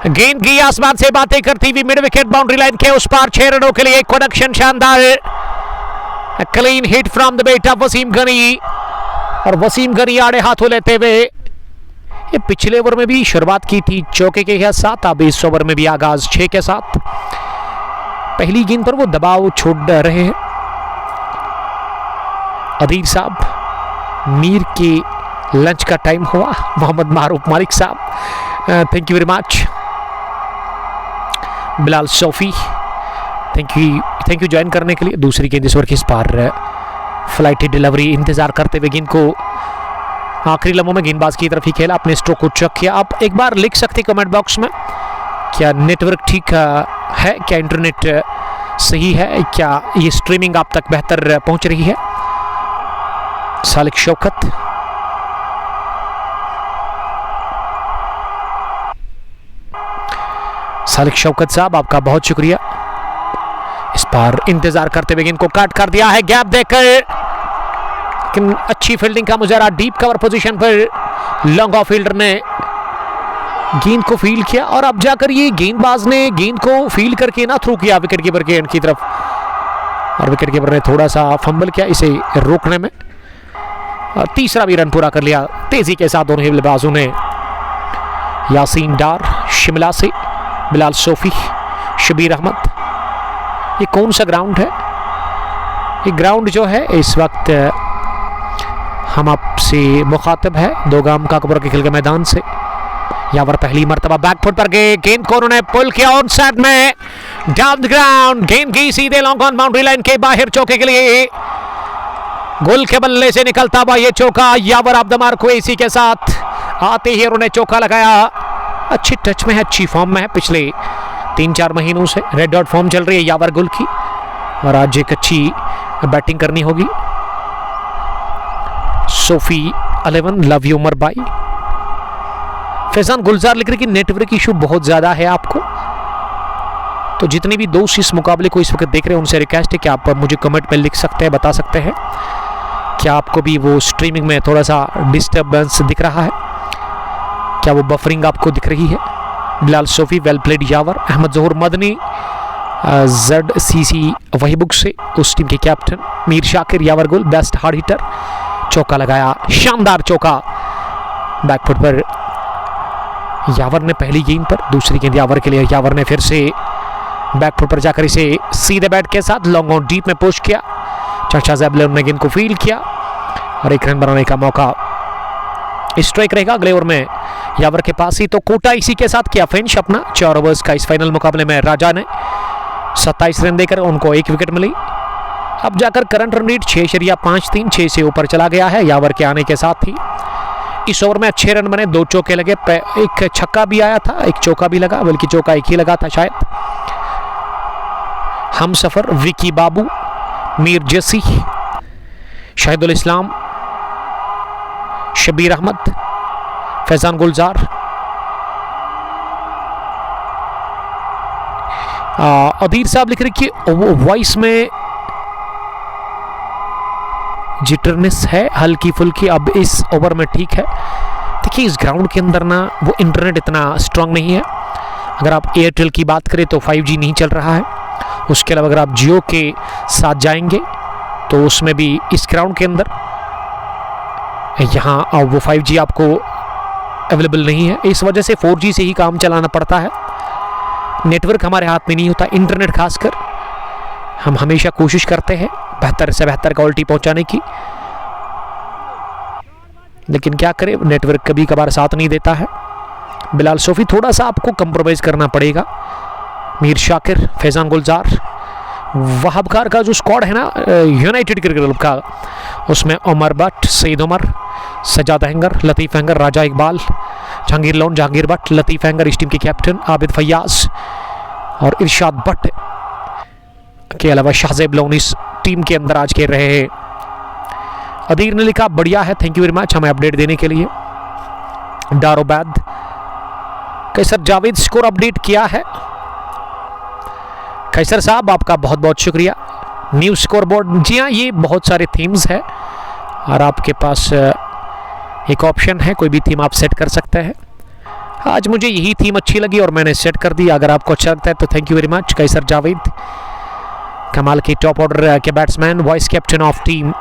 गेंद की आसमान से बातें करती हुई मिड विकेट बाउंड्री लाइन के उस पार 6 रनों के लिए कनेक्शन, शानदार clean hit from the bat of Wasim Gani. और वसीम गनी आड़े हाथों लेते हुए, ये पिछले ओवर में भी शुरुआत की थी चौके के साथ, अब इस ओवर में भी आगाज 6 के साथ। पहली गेंद पर वो दबाव छोड़ रहे हैं अदीर साहब। मीर के लंच का टाइम हुआ, मोहम्मद मारूफ मालिक साहब, thank you very much. Bilal Sophie, thank you join करने के लिए। दूसरी गेंद इस ओवर की इस पार फ्लाइट डिलीवरी, इंतजार करते हुए गेंद को आखिरी लम्हों में गेंदबाज की तरफ ही खेला, अपने स्ट्रोक को चेक किया। आप एक बार लिख सकते कमेंट बॉक्स में, क्या नेटवर्क ठीक है, क्या इंटरनेट सही है, क्या ये स्ट्रीमिंग आप तक बेहतर पहुंच रही है। सालिक शौकत, सालिक शौकत साहब आपका बहुत शुक्रिया। इस बार इंतजार करते हुए गेंद को काट कर दिया है गैप देकर, लेकिन अच्छी फील्डिंग का मुजाहरा डीप कवर पोजीशन पर। लॉन्ग ऑफ फील्डर ने गेंद को फील्ड किया और अब जाकर ये गेंदबाज ने गेंद को फील्ड करके ना थ्रू किया विकेट कीपर के एंड की तरफ, और विकेट कीपर ने थोड़ा सा फंबल किया इसे रोकने में, और तीसरा भी रन पूरा कर लिया तेजी के साथ दोनों ही बल्लेबाजों ने। यासीन डार शिमला से, बिलाल सोफी, शबीर अहमद। ये कौन सा ग्राउंड है? ये ग्राउंड जो है इस वक्त हम आपसे मुखातिब है दोगाम काकपुर के खेल के मैदान से। यहाँ पर पहली मर्तबा बैकफुट पर गए, गेंद को उन्होंने पुल किया ऑन साइड में, डाउन द ग्राउंड, गेंद की सीधे लॉन्ग ऑन बाउंड्री लाइन के बाहर चौके के लिए। गुल के बल्ले से निकलता हुआ ये चौका, यावर ऑफ द मार्क हुए इसी के साथ आते ही उन्होंने चौका लगाया। अच्छी टच में है, अच्छी फॉर्म में है, पिछले 3-4 महीनों से रेड डॉट फॉर्म चल रही है यावर गुल की, और आज एक अच्छी बैटिंग करनी होगी। सोफी 11, लव यू उमर भाई। फैजान गुलजार लिख रहे कि नेटवर्क इशू बहुत ज्यादा है आपको, तो जितने भी दोस्त इस मुकाबले को इस वक्त देख रहे हैं उनसे रिक्वेस्ट है कि आप मुझे कमेंट में लिख सकते हैं, बता सकते हैं क्या आपको भी वो स्ट्रीमिंग में थोड़ा सा डिस्टर्बेंस दिख रहा है, क्या वो बफरिंग आपको दिख रही है। बिलाल सोफी, वेल प्लेड यावर। अहमद जहूर मदनी ZCC वही बुक से, उस टीम के कैप्टन। मीर शाकिर, यावर गुल बेस्ट हार्ड हिटर, चौका लगाया, शानदार चौका बैकफुट पर यावर ने पहली गेंद पर। दूसरी गेंद यावर के लिए, यावर ने फिर से बैकफुट पर जाकर इसे सीधे बैट के साथ लॉन्ग ऑन डीप में पुश किया। चाचा जैबलर ने गेंद को फील्ड किया और 1 रन बनाने का मौका स्ट्राइक रहेगा अगले ओवर में यावर के पास ही। तो कोटा इसी के साथ किया फिनिश अपना 4 ओवर्स का इस फाइनल मुकाबले में। राजा ने 27 रन देकर उनको 1 विकेट मिली। अब जाकर करंट रन रेट 6.53, 6 से ऊपर चला गया है यावर के आने के साथ ही। इस ओवर में अच्छे रन बने, 2 चौके लगे, एक छक्का भी आया था, एक चौका भी लगा, बल्कि चौका एक ही लगा था शायद। हम सफर, विकी बाबू, मीर जसी, शाहिदुल इस्लाम, शबीर अहमद, फैजान गुलजार, अदीर साहब लिख रहे कि वॉइस में जिटरनेस है हल्की फुल्की, अब इस ओवर में ठीक है। देखिए इस ग्राउंड के अंदर ना वो इंटरनेट इतना स्ट्रांग नहीं है। अगर आप एयरटेल की बात करें तो 5G नहीं चल रहा है। उसके अलावा अगर आप जियो के साथ जाएंगे तो उसमें भी इस ग्राउंड के अंदर यहाँ वो 5G आपको अवेलेबल नहीं है। इस वजह से 4G से ही काम चलाना पड़ता है। नेटवर्क हमारे हाथ में नहीं होता, इंटरनेट खासकर हम हमेशा कोशिश करते हैं बेहतर से बेहतर क्वालिटी पहुंचाने की, लेकिन क्या करें नेटवर्क कभी कभार साथ नहीं देता है। बिलाल सोफी थोड़ा सा आपको कंप्रोमाइज करना पड़ेगा। मीर शाकिर, फैजान गुलजार, वहाब खार का जो स्क्वाड है ना यूनाइटेड क्रिकेट क्लब का, उसमें उमर भट्ट, सईद उमर, सजाद अहंगर, लतीफ़ अहंगर, राजा इकबाल, जहांगीर लोन, जहांगीर भट्ट, लतीफ़ अहंगर इस टीम के कैप्टन, आबिद फैयाज और इरशाद भट्ट के अलावा शाहजेब लोन इस टीम के अंदर आज खेल रहे हैं। अदीर ने लिखा बढ़िया है, थैंक यू वेरी मच हमें अपडेट देने के लिए। डारोबैद कैसर जावेद स्कोर अपडेट किया है। कैसर साहब आपका बहुत बहुत शुक्रिया। न्यू स्कोर बोर्ड, जी हाँ ये बहुत सारे थीम्स है और आपके पास एक ऑप्शन है, कोई भी थीम आप सेट कर सकते हैं। आज मुझे यही थीम अच्छी लगी और मैंने सेट कर दी। अगर आपको अच्छा लगता है तो थैंक यू वेरी मच। कैसर जावेद कमाल के टॉप ऑर्डर के batsman, vice captain of team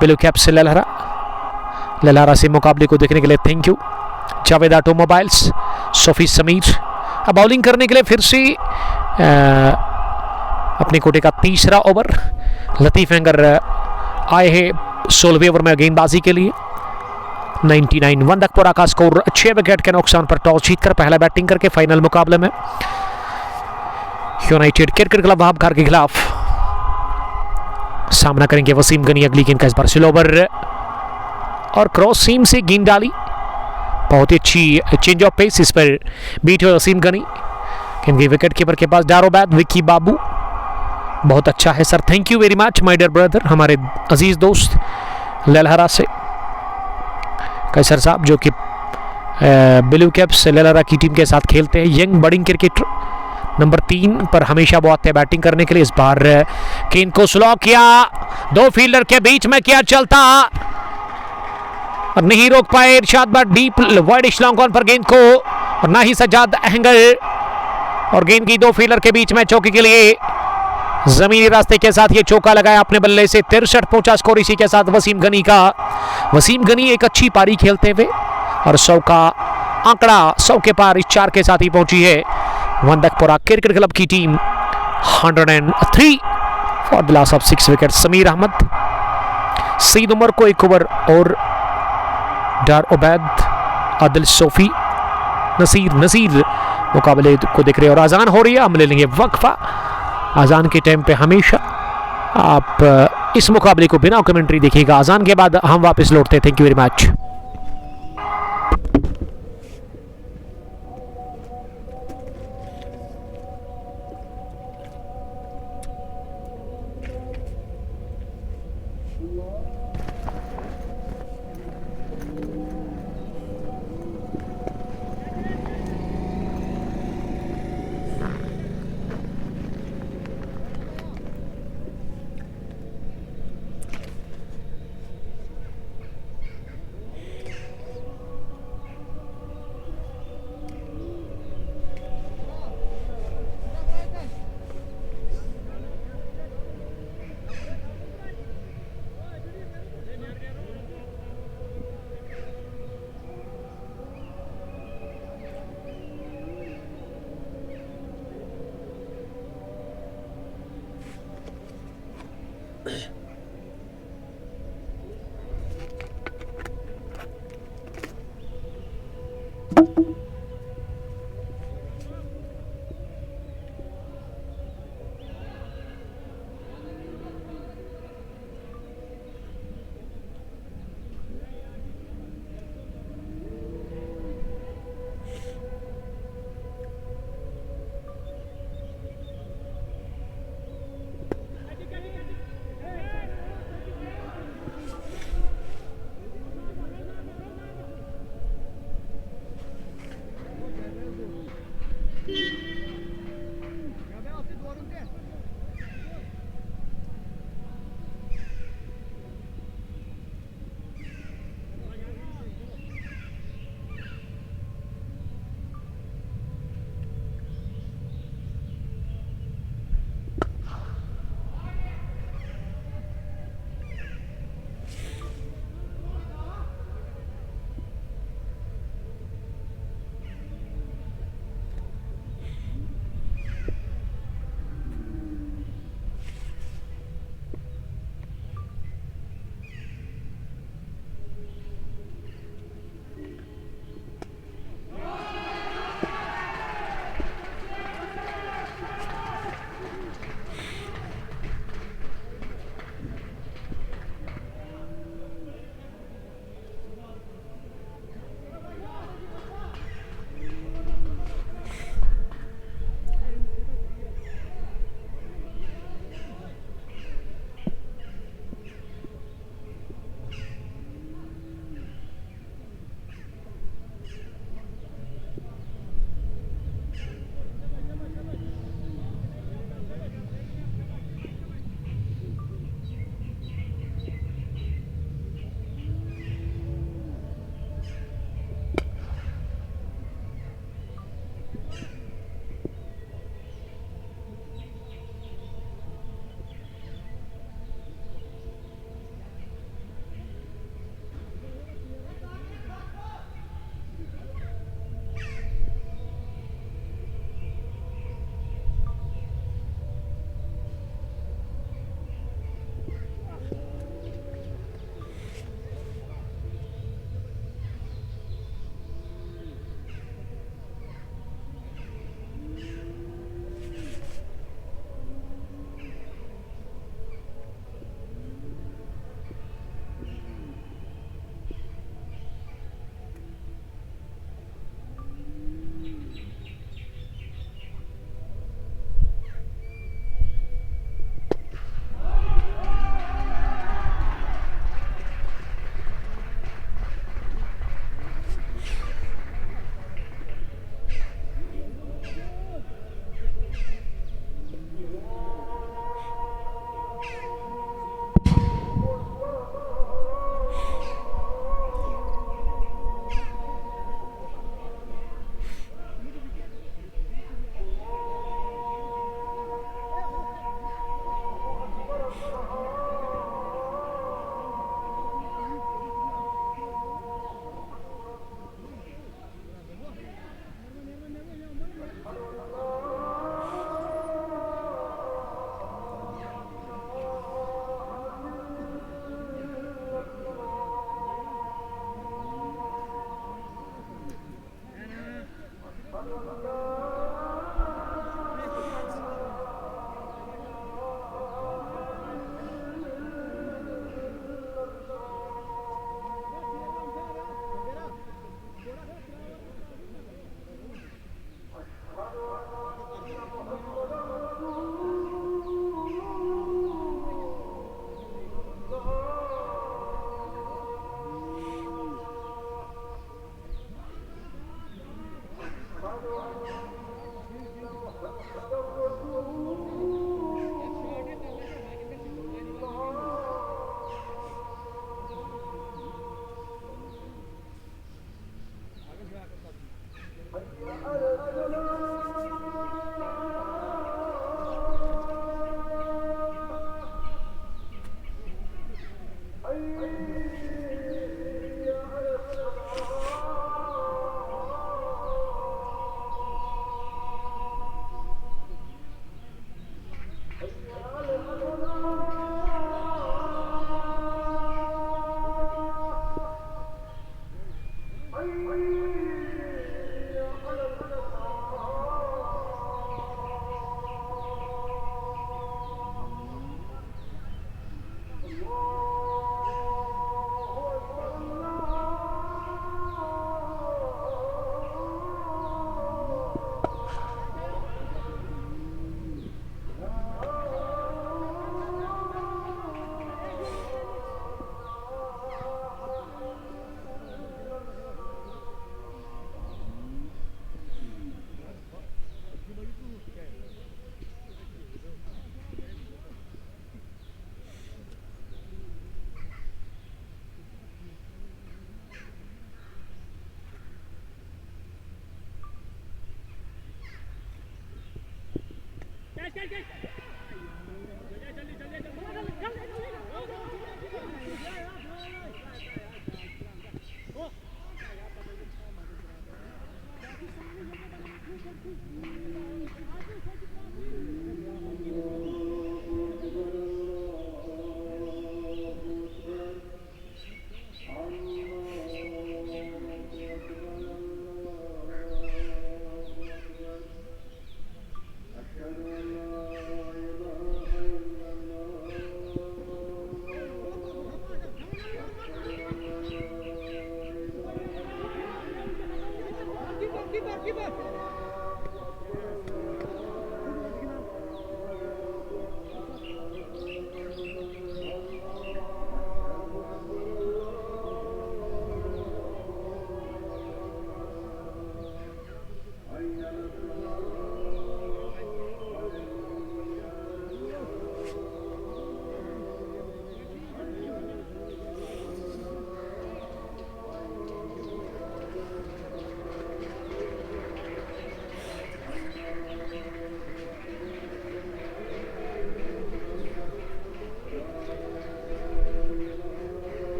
blue cap से ललहरा से मुकाबले को देखने के लिए thank you. Javed automobiles, Sophie Sameer अब बॉलिंग करने के लिए फिर से अपने कोटे का तीसरा ओवर। लतीफ़ अहंगर आए हैं 16वें ओवर में गेंदबाजी के लिए। 99 वंदकपुरा का स्कोर 6 विकेट के नुकसान पर टॉस जीतकर पहला बैटिंग करके फाइनल मुकाबले में United cricket club Wahab Khar के खिलाफ सामना करेंगे वसीम गनी। अगली गेंद का इस बार स्लो ओवर और क्रॉस सीम से गेंद डाली, बहुत ही अच्छी चेंज ऑफ पेस, इस पर बीट हुए वसीम गनी। क्योंकि विकेट कीपर के पास डारोबैद, विकी बाबू बहुत अच्छा है sir, thank you very much my dear brother, हमारे अजीज दोस्त ललहरा से कैसर साहब जो कि ब्लू कैप्स ललहरा की टीम के साथ खेलते हैं। यंग बडिंग क्रिकेटर नंबर 3 पर हमेशा वो आते हैं बैटिंग करने के लिए। इस बार गेंद को स्लो किया, 2 फील्डर के बीच में किया चलता और नहीं रोक पाए Irshad Bhat, deep wide long on पर गेंद को, और ना ही सजाद अहंगर, और गेंद की 2 फील्डर के बीच में चौके के लिए जमीनी रास्ते के साथ ये चौका लगाया अपने बल्ले से। 63 पहुंचा स्कोर इसी के साथ वसीम गनी का। वसीम गनी एक अच्छी पारी खेलते हुए और 100 का आंकड़ा 100 के पार इस 4 के साथ ही पहुंची है वंदकपुरा क्रिकेट क्लब की team. 103 for the loss of 6 wicket. Sameer Ahmed, Saeed Umar को 1 ओवर और डार उबैद, आदिल सोफी, नसीर मुकाबले को देख रहे हैं। और अजान हो रही है, हम ले लेंगे वक्फा। अजान के टाइम पे हमेशा आप इस मुकाबले को बिना कमेंट्री देखिएगा। अजान के बाद हम वापस लौटते हैं। Thank you very much.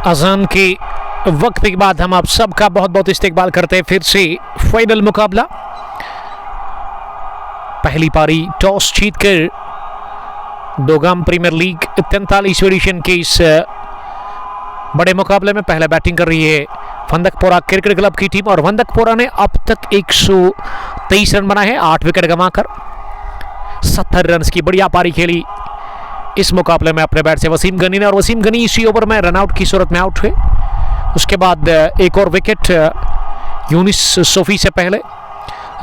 अजान के वक्त के बाद हम आप सबका बहुत बहुत इस्तेकबाल करते हैं फिर से फाइनल मुकाबला। पहली पारी टॉस जीतकर दोगाम प्रीमियर लीग 43वें एडिशन के इस बड़े मुकाबले में पहले बैटिंग कर रही है वंदकपोरा क्रिकेट क्लब की टीम, और वंदकपोरा ने अब तक 123 रन बनाए हैं 8 विकेट गंवाकर। 70 रन की बढ़िया पारी खेली इस मुकाबले में अपने बैट से वसीम गनी ने, और वसीम गनी इसी ओवर में रनआउट की सूरत में आउट हुए। उसके बाद एक और विकेट यूनिस सोफी से पहले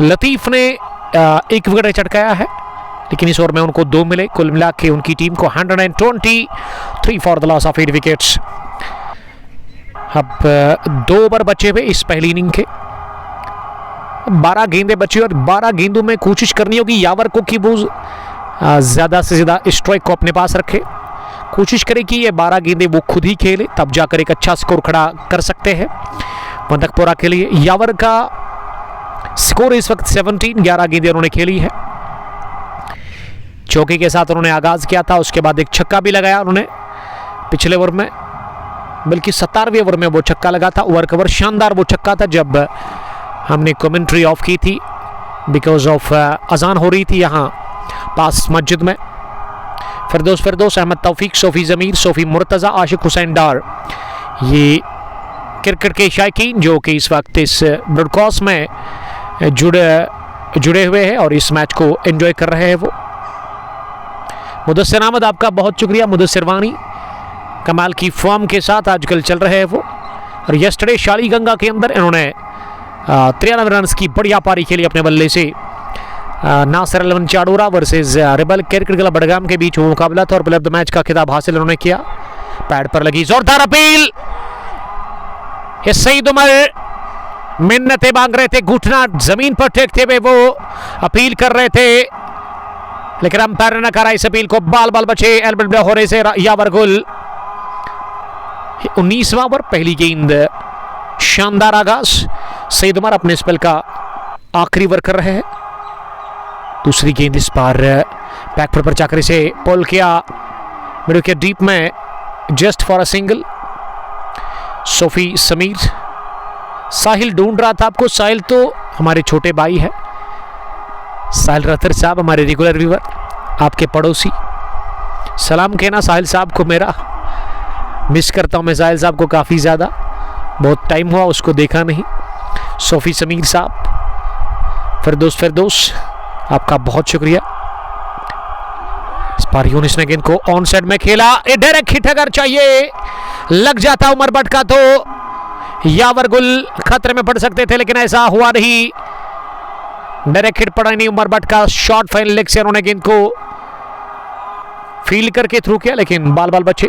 लतीफ़ ने एक विकेट चटकाया है, लेकिन इस ओवर में उनको 2 मिले। कुल मिला के उनकी टीम को 123 for the loss of 8 wickets. अब 2 ओवर बचे हुए इस पहली इनिंग के, 12 गेंदें बची और 12 गेंदों में कोशिश करनी होगी यावर को कि वो ज़्यादा से ज़्यादा स्ट्राइक को अपने पास रखे। कोशिश करें कि ये 12 गेंदें वो खुद ही खेले, तब जाकर एक अच्छा स्कोर खड़ा कर सकते हैं वंदकपोरा के लिए। यावर का स्कोर इस वक्त 17, 11 गेंदें उन्होंने खेली है। चौके के साथ उन्होंने आगाज किया था, उसके बाद एक छक्का भी लगाया उन्होंने पिछले ओवर में, बल्कि 17वें ओवर में वो छक्का लगा था। ओवर कवर शानदार वो छक्का था जब हमने कमेंट्री ऑफ की थी बिकॉज ऑफ अजान हो रही थी यहाँ पास मस्जिद में। फिरदौस अहमद तौफीक, सोफी ज़मीर, सोफी मुर्तज़ा, आशिक हुसैन डार, ये क्रिकेट के शायकीन जो कि इस वक्त इस ब्रॉडकास्ट में जुड़े हुए हैं और इस मैच को एंजॉय कर रहे हैं। वो मुदस्सिर अहमद, आपका बहुत शुक्रिया। मुदस्सिर वानी कमाल की फॉर्म के साथ आजकल चल रहे हैं वो, और यस्टरडे शालीगंगा के अंदर इन्होंने 93 रन की बढ़िया पारी खेली अपने बल्ले से। Nasir eleven Chadoora versus Ribal cricket club Budgam के बीच वो मुकाबला था और प्लेयर ऑफ द मैच का खिताब हासिल उन्होंने किया। पैड पर लगी जोरदार अपील, सईद उमर मिन्नतें मांग रहे थे, घुटना जमीन पर टेकते हुए वो अपील कर रहे थे, लेकिन अंपायर ने करा इस अपील को। बाल बचे एल्बर्ट ब्ले होने से यावर गुल। 19वां ओवर, पहली गेंद, शानदार आगाज। सईद उमर अपने स्पेल का आखिरी ओवर कर रहे हैं। दूसरी गेंद इस बार बैकफुट पर जाकर इसे पुल किया मिडल के डीप में, just for a single. Sofi Sameer, Sahil ढूंढ रहा था आपको। साहिल तो हमारे छोटे भाई है, साहिल रतर साहब, हमारे रेगुलर व्यूअर, आपके पड़ोसी। सलाम कहना साहिल साहब को मेरा। मिस करता हूँ मैं साहिल साहब को काफ़ी ज़्यादा, बहुत टाइम हुआ उसको देखा नहीं। सोफी समीर साहब, फिरदौस, आपका बहुत शुक्रिया। इस बार यूनिस ने गेंद को ऑन साइड में खेला, ए डायरेक्ट हिट अगर चाहिए लग जाता उमर भट्ट का तो यावर गुल खतरे में पड़ सकते थे, लेकिन ऐसा हुआ नहीं। डायरेक्ट हिट पड़ा नहीं उमर भट्ट का। शॉर्ट फाइन लेग से उन्होंने गेंद को फील्ड करके थ्रू किया, लेकिन बाल बचे।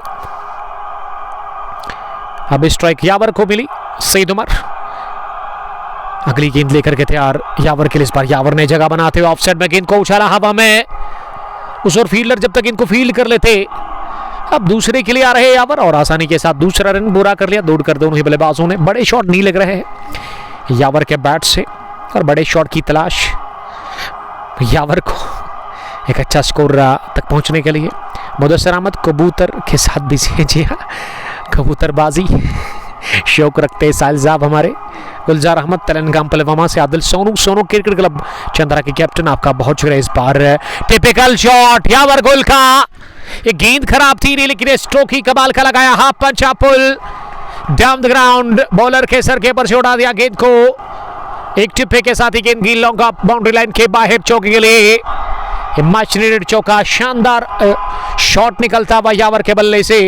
अब स्ट्राइक यावर को मिली। सईद उमर अगली गेंद लेकर के तैयार यावर के लिए। इस बार यावर ने जगह बनाते हुए ऑफसाइड में गेंद को उछाला हवा में। उस और फील्डर जब तक इनको फील्ड कर लेते, अब दूसरे के लिए आ रहे यावर और आसानी के साथ दूसरा रन पूरा कर लिया। दौड़ कर दोनों ही बल्लेबाजों ने। बड़े शॉट नहीं लग रहे हैं यावर के बैट से और बड़े शॉट की तलाश यावर को एक अच्छा स्कोर तक पहुंचने के लिए। मुदस्सिर अहमद कबूतर के साथ बिजी है। जी हाँ, कबूतरबाजी शौक रखते हैं साहिल साहब हमारे। गुलजार अहमद तेलंगाना पलवामा से। आदिल सोनू क्रिकेट क्लब चंद्रा के कैप्टन, आपका बहुत शुक्रिया। इस बार टिपिकल शॉट यावर गुल का। ये गेंद खराब थी नहीं, लेकिन स्ट्रोक ही कमाल का लगाया। Half punch pull down the ground, bowler के सर के ऊपर से उड़ा दिया गेंद को। एक टिप्पे के साथ ही गेंद की लॉन्ग ऑफ बाउंड्री लाइन के बाहर चौके के लिए मच नीडेड चौका। शानदार शॉट निकलता हुआ यावर के बल्ले से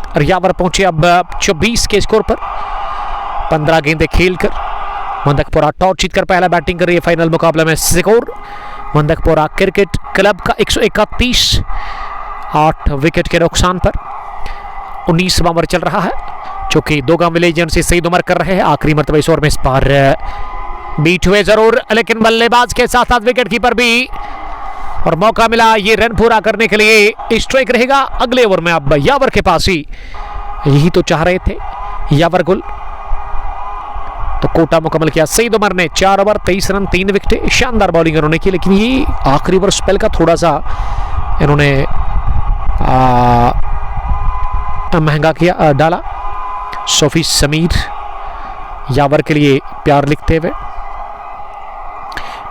और यावर पहुंचे अब 24 के स्कोर पर। 15 गेंदें खेलकर वंदकपोरा टॉस जीतकर पहला बैटिंग कर रही है फाइनल मुकाबले में। स्कोर वंदकपोरा क्रिकेट क्लब का 131, 8 विकेट के नुकसान पर। 19वां ओवर चल रहा है, जो कि दोगाम विलेजन से सईद उमर कर रहे हैं। आखिरी मरतबा इस ओवर में इस बार बीट हुए जरूर, लेकिन बल्लेबाज के साथ साथ विकेट कीपर भी, और मौका मिला ये रन पूरा करने के लिए। स्ट्राइक रहेगा अगले ओवर में अब यावर के पास ही। यही तो चाह रहे थे यावर गुल, तो कोटा मुकम्मल किया सईद उमर ने। 4 ओवर 23 रन 3 विकेट। शानदार बॉलिंग उन्होंने की, लेकिन ये आखिरी ओवर स्पेल का थोड़ा सा इन्होंने महंगा किया डाला। सोफी समीर यावर के लिए प्यार लिखते हुए।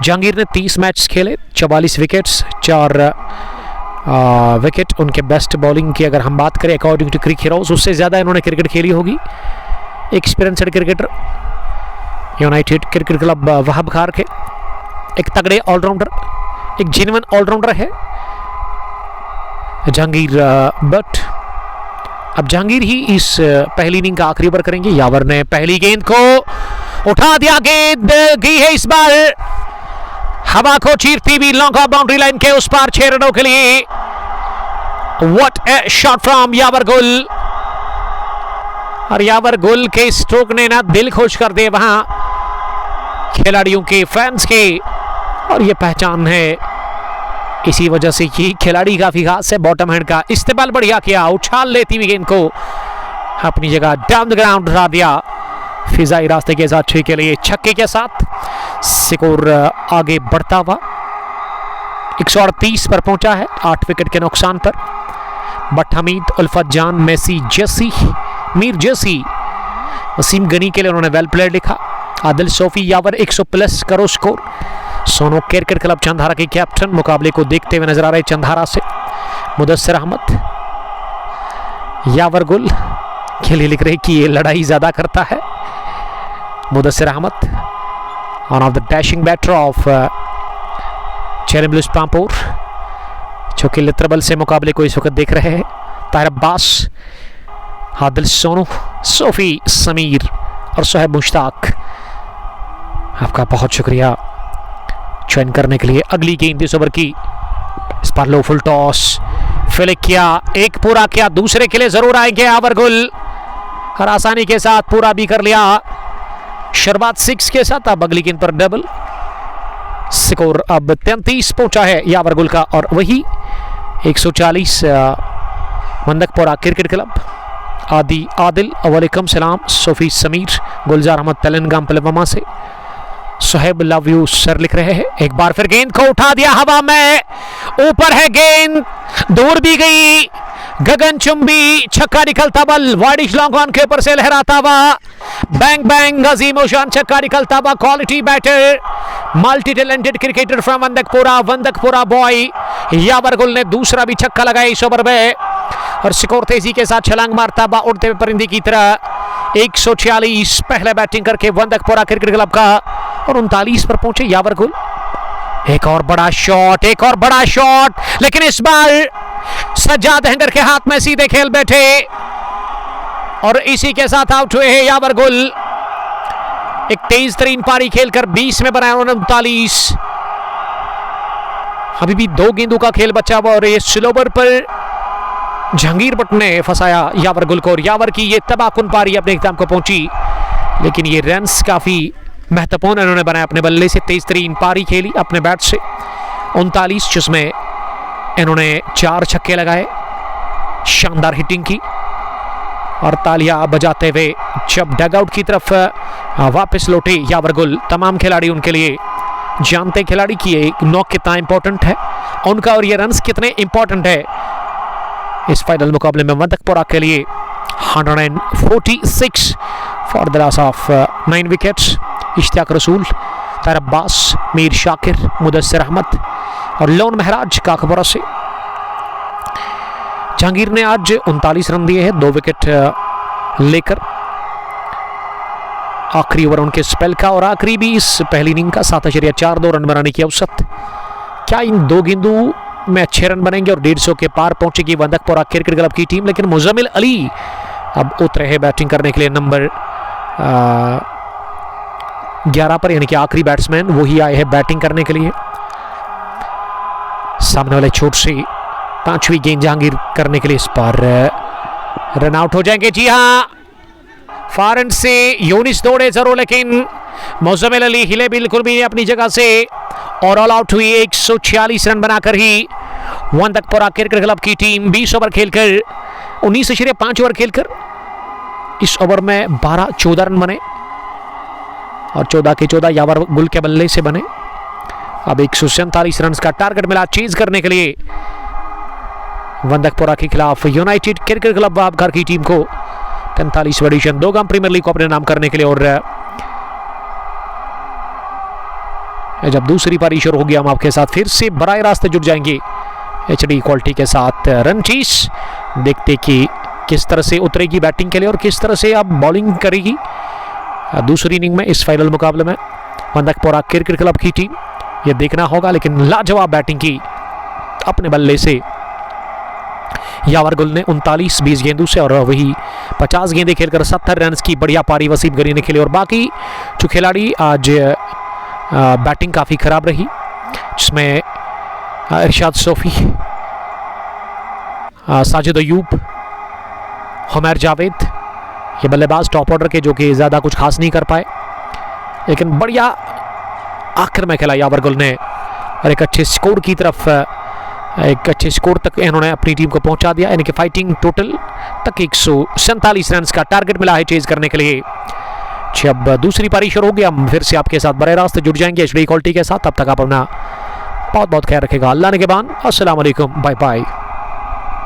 जहांगीर ने 30 मैच खेले, 44 विकेट्स, 4 विकेट। उनके बेस्ट बॉलिंग की अगर हम बात करें अकॉर्डिंग टू क्रिक हीरोज, उससे ज़्यादा इन्होंने क्रिकेट खेली होगी। Experienced cricketer, United cricket club Wahab Khar के एक तगड़े ऑलराउंडर, एक जेन्युइन ऑलराउंडर है जहांगीर। बट अब जहांगीर ही इस पहली इनिंग का आखिरी ओवर करेंगे। यावर ने पहली गेंद को उठा दिया, गेंद गई है इस बार हवा को चीरती हुई लॉन्ग ऑफ बाउंड्री लाइन के उस पार 6 रनों के लिए। व्हाट ए शॉट फ्रॉम यावर गुल। और यावर गुल के स्ट्रोक ने ना दिल खुश कर दिए वहां खिलाड़ियों के, फैंस के। और ये पहचान है इसी वजह से कि खिलाड़ी काफी खास है। बॉटम हैंड का इस्तेमाल बढ़िया किया, उछाल लेती हुई गेंद को अपनी जगह डाउन द ग्राउंड उठा दिया फिजाई रास्ते के साथ 6 के लिए छक्के के साथ। स्कोर आगे बढ़ता हुआ 138 पर पहुंचा है 8 विकेट के नुकसान पर। बट हमीद, उल्फत जान, मेसी जैसी, मीर जैसी, वसीम गनी के लिए उन्होंने वेल प्लेड लिखा। आदिल सोफी यावर 100+ करो स्कोर। सोनो क्रिकेट क्लब चंधारा के कैप्टन मुकाबले को देखते हुए नजर आ रहे चंधारा से। मुदस्सिर अहमद, यावर गुल के लिए लिख रहे कि ये लड़ाई ज्यादा करता है। Mudassir Ahmed, one of the dashing batter of Cherry Blues Pampore, जो कि लित्रबल से मुकाबले को इस वक्त देख रहे हैं। ताहिर अब्बास, आदिल सोनू, सोफी समीर और सोहेब मुश्ताक, आपका बहुत शुक्रिया ज्वाइन करने के लिए। अगली गेंद इस ओवर की, इस पर लो फुल टॉस फ्लिक किया, एक पूरा किया, दूसरे के लिए जरूर आएंगे यावर गुल और आसानी के साथ पूरा भी कर लिया। शुरुआत 6 के साथ, अब अगली गेंद पर डबल। स्कोर अब 33 पहुंचा है यावर गुल का और वही 140 मंदकपुरा क्रिकेट क्लब। आदि आदिल, वालेकुम सलाम। सोफी समीर, गुलजार अहमद तेलंगाना पलवमा से। सोहेब लव यू सर लिख रहे हैं। एक बार फिर गेंद को उठा दिया हवा में, ऊपर है गेंद, दूर भी गई, गगनचुंबी छक्का निकलता बल वाइडिश लॉन्ग ऑन के ऊपर से लहराता हुआ, बैंग बैंग अजीम शान छक्का निकलता हुआ। Quality batter, multi talented cricketer from Wandakpora boy Yawar Gul ने दूसरा भी छक्का लगाया इस ओवर में और स्कोर तेजी के साथ छलांग मारता हुआ उड़ते हुए परिंदे की तरह 146 पहले बैटिंग करके वंदकपुरा क्रिकेट क्लब का और 39 पर पहुंचे यावर गुल। एक और बड़ा शॉट, एक और बड़ा शॉट, लेकिन इस बार सज्जाद अहंगर के हाथ में सीधे खेल बैठे और इसी के साथ आउट हुए हैं यावर गुल। एक तेज तरीन पारी खेलकर 20 में बनाया उन्होंने 39। अभी भी 2 गेंदों का खेल बचा हुआ और ये स्लोवर पर जहांगीर भट्ट ने फंसाया यावर गुल को और यावर की ये तबाहकुन पारी अपने इख्तिताम को पहुंची, लेकिन ये रन्स काफी महत्वपूर्ण इन्होंने बनाया अपने बल्ले से। तेज तरीन पारी खेली अपने बैट से 39, जिसमें इन्होंने 4 छक्के लगाए, शानदार हिटिंग की और तालियां बजाते हुए जब डगआउट की तरफ वापस लौटे यावर गुल। तमाम खिलाड़ी उनके लिए जानते खिलाड़ी की एक नॉक कितना इंपॉर्टेंट है उनका और ये रन्स कितने इंपॉर्टेंट है इस फाइनल मुकाबले में। वंदकपुरा के लिए 146 for the loss of 9 wickets. Ishtiyaq Rasool, Tahir Abbas, Mir Shakir, Mudassir Ahmad और लोन महराज काकबरा से। जहांगीर ने आज 39 रन दिए हैं 2 विकेट लेकर। आखिरी ओवर उनके स्पेल का और आखिरी भी इस पहली इनिंग का 7.42 रन बनाने की औसत। क्या इन 2 गेंदों में अच्छे रन बनेंगे और 150 के पार पहुंचेगी वंदकपुरा क्रिकेट क्लब की टीम, लेकिन मुजम्मिल अली अब उतरे हैं बैटिंग करने के लिए नंबर 11 पर, यानी कि आखिरी बैट्समैन वही आए हैं बैटिंग करने के लिए। सामने वाले छोट से 5वीं गेंद जहांगीर करने के लिए इस पर रन आउट हो जाएंगे। जी हाँ, फार एंड से यूनिस दौड़े जरूर, लेकिन मुजम्मिल अली हिले बिल्कुल भी अपनी जगह से और ऑल आउट हुई। 146 रन बनाकर ही वंदकपुरा क्रिकेट क्लब की टीम 20 ओवर खेलकर 19.5 ओवर खेलकर इस ओवर में 12-14 रन बने और 14 के 14 यावर गुल के बल्ले से बने। अब 147 रन का टारगेट मिला चेज करने के लिए वंदकपुरा के खिलाफ यूनाइटेड क्रिकेट क्लब वापघर की टीम को 43वां एडिशन 2 गाम प्रीमियर लीग को अपने नाम करने के लिए। और जब दूसरी पारी शुरू होगी हम आपके साथ फिर से बराह रास्ते जुड़ जाएंगे HD क्वालिटी के साथ। रनचीज देखते कि किस तरह से उतरेगी बैटिंग के लिए और किस तरह से अब बॉलिंग करेगी दूसरी इनिंग में इस फाइनल मुकाबले में वंदकपुरा क्रिकेट क्लब की टीम, ये देखना होगा। लेकिन लाजवाब बैटिंग की अपने बल्ले से यावर गुल ने 39-20 गेंदों से और वही 50 गेंदें खेलकर 70 रन की बढ़िया पारी वसीम गनी ने खेली। और बाकी जो खिलाड़ी आज बैटिंग काफ़ी ख़राब रही, जिसमें इरशाद सोफी, साजिद अयूब, उमर जावेद, ये बल्लेबाज टॉप ऑर्डर के जो कि ज़्यादा कुछ खास नहीं कर पाए, लेकिन बढ़िया आखिर में खेला यावर गुल ने और एक अच्छे स्कोर की तरफ, एक अच्छे स्कोर तक इन्होंने अपनी टीम को पहुंचा दिया। यानी कि फाइटिंग टोटल तक 147 रन का टारगेट मिला है चेज करने के लिए। जब दूसरी पारी शुरू होगी हम फिर से आपके साथ बराह रास्त जुड़ जाएंगे HD क्वालिटी के साथ। तब तक आप अपना बहुत बहुत ख्याल रखेगा। अल्लाह ने के बान, अस्सलाम वालेकुम, बाय बाय।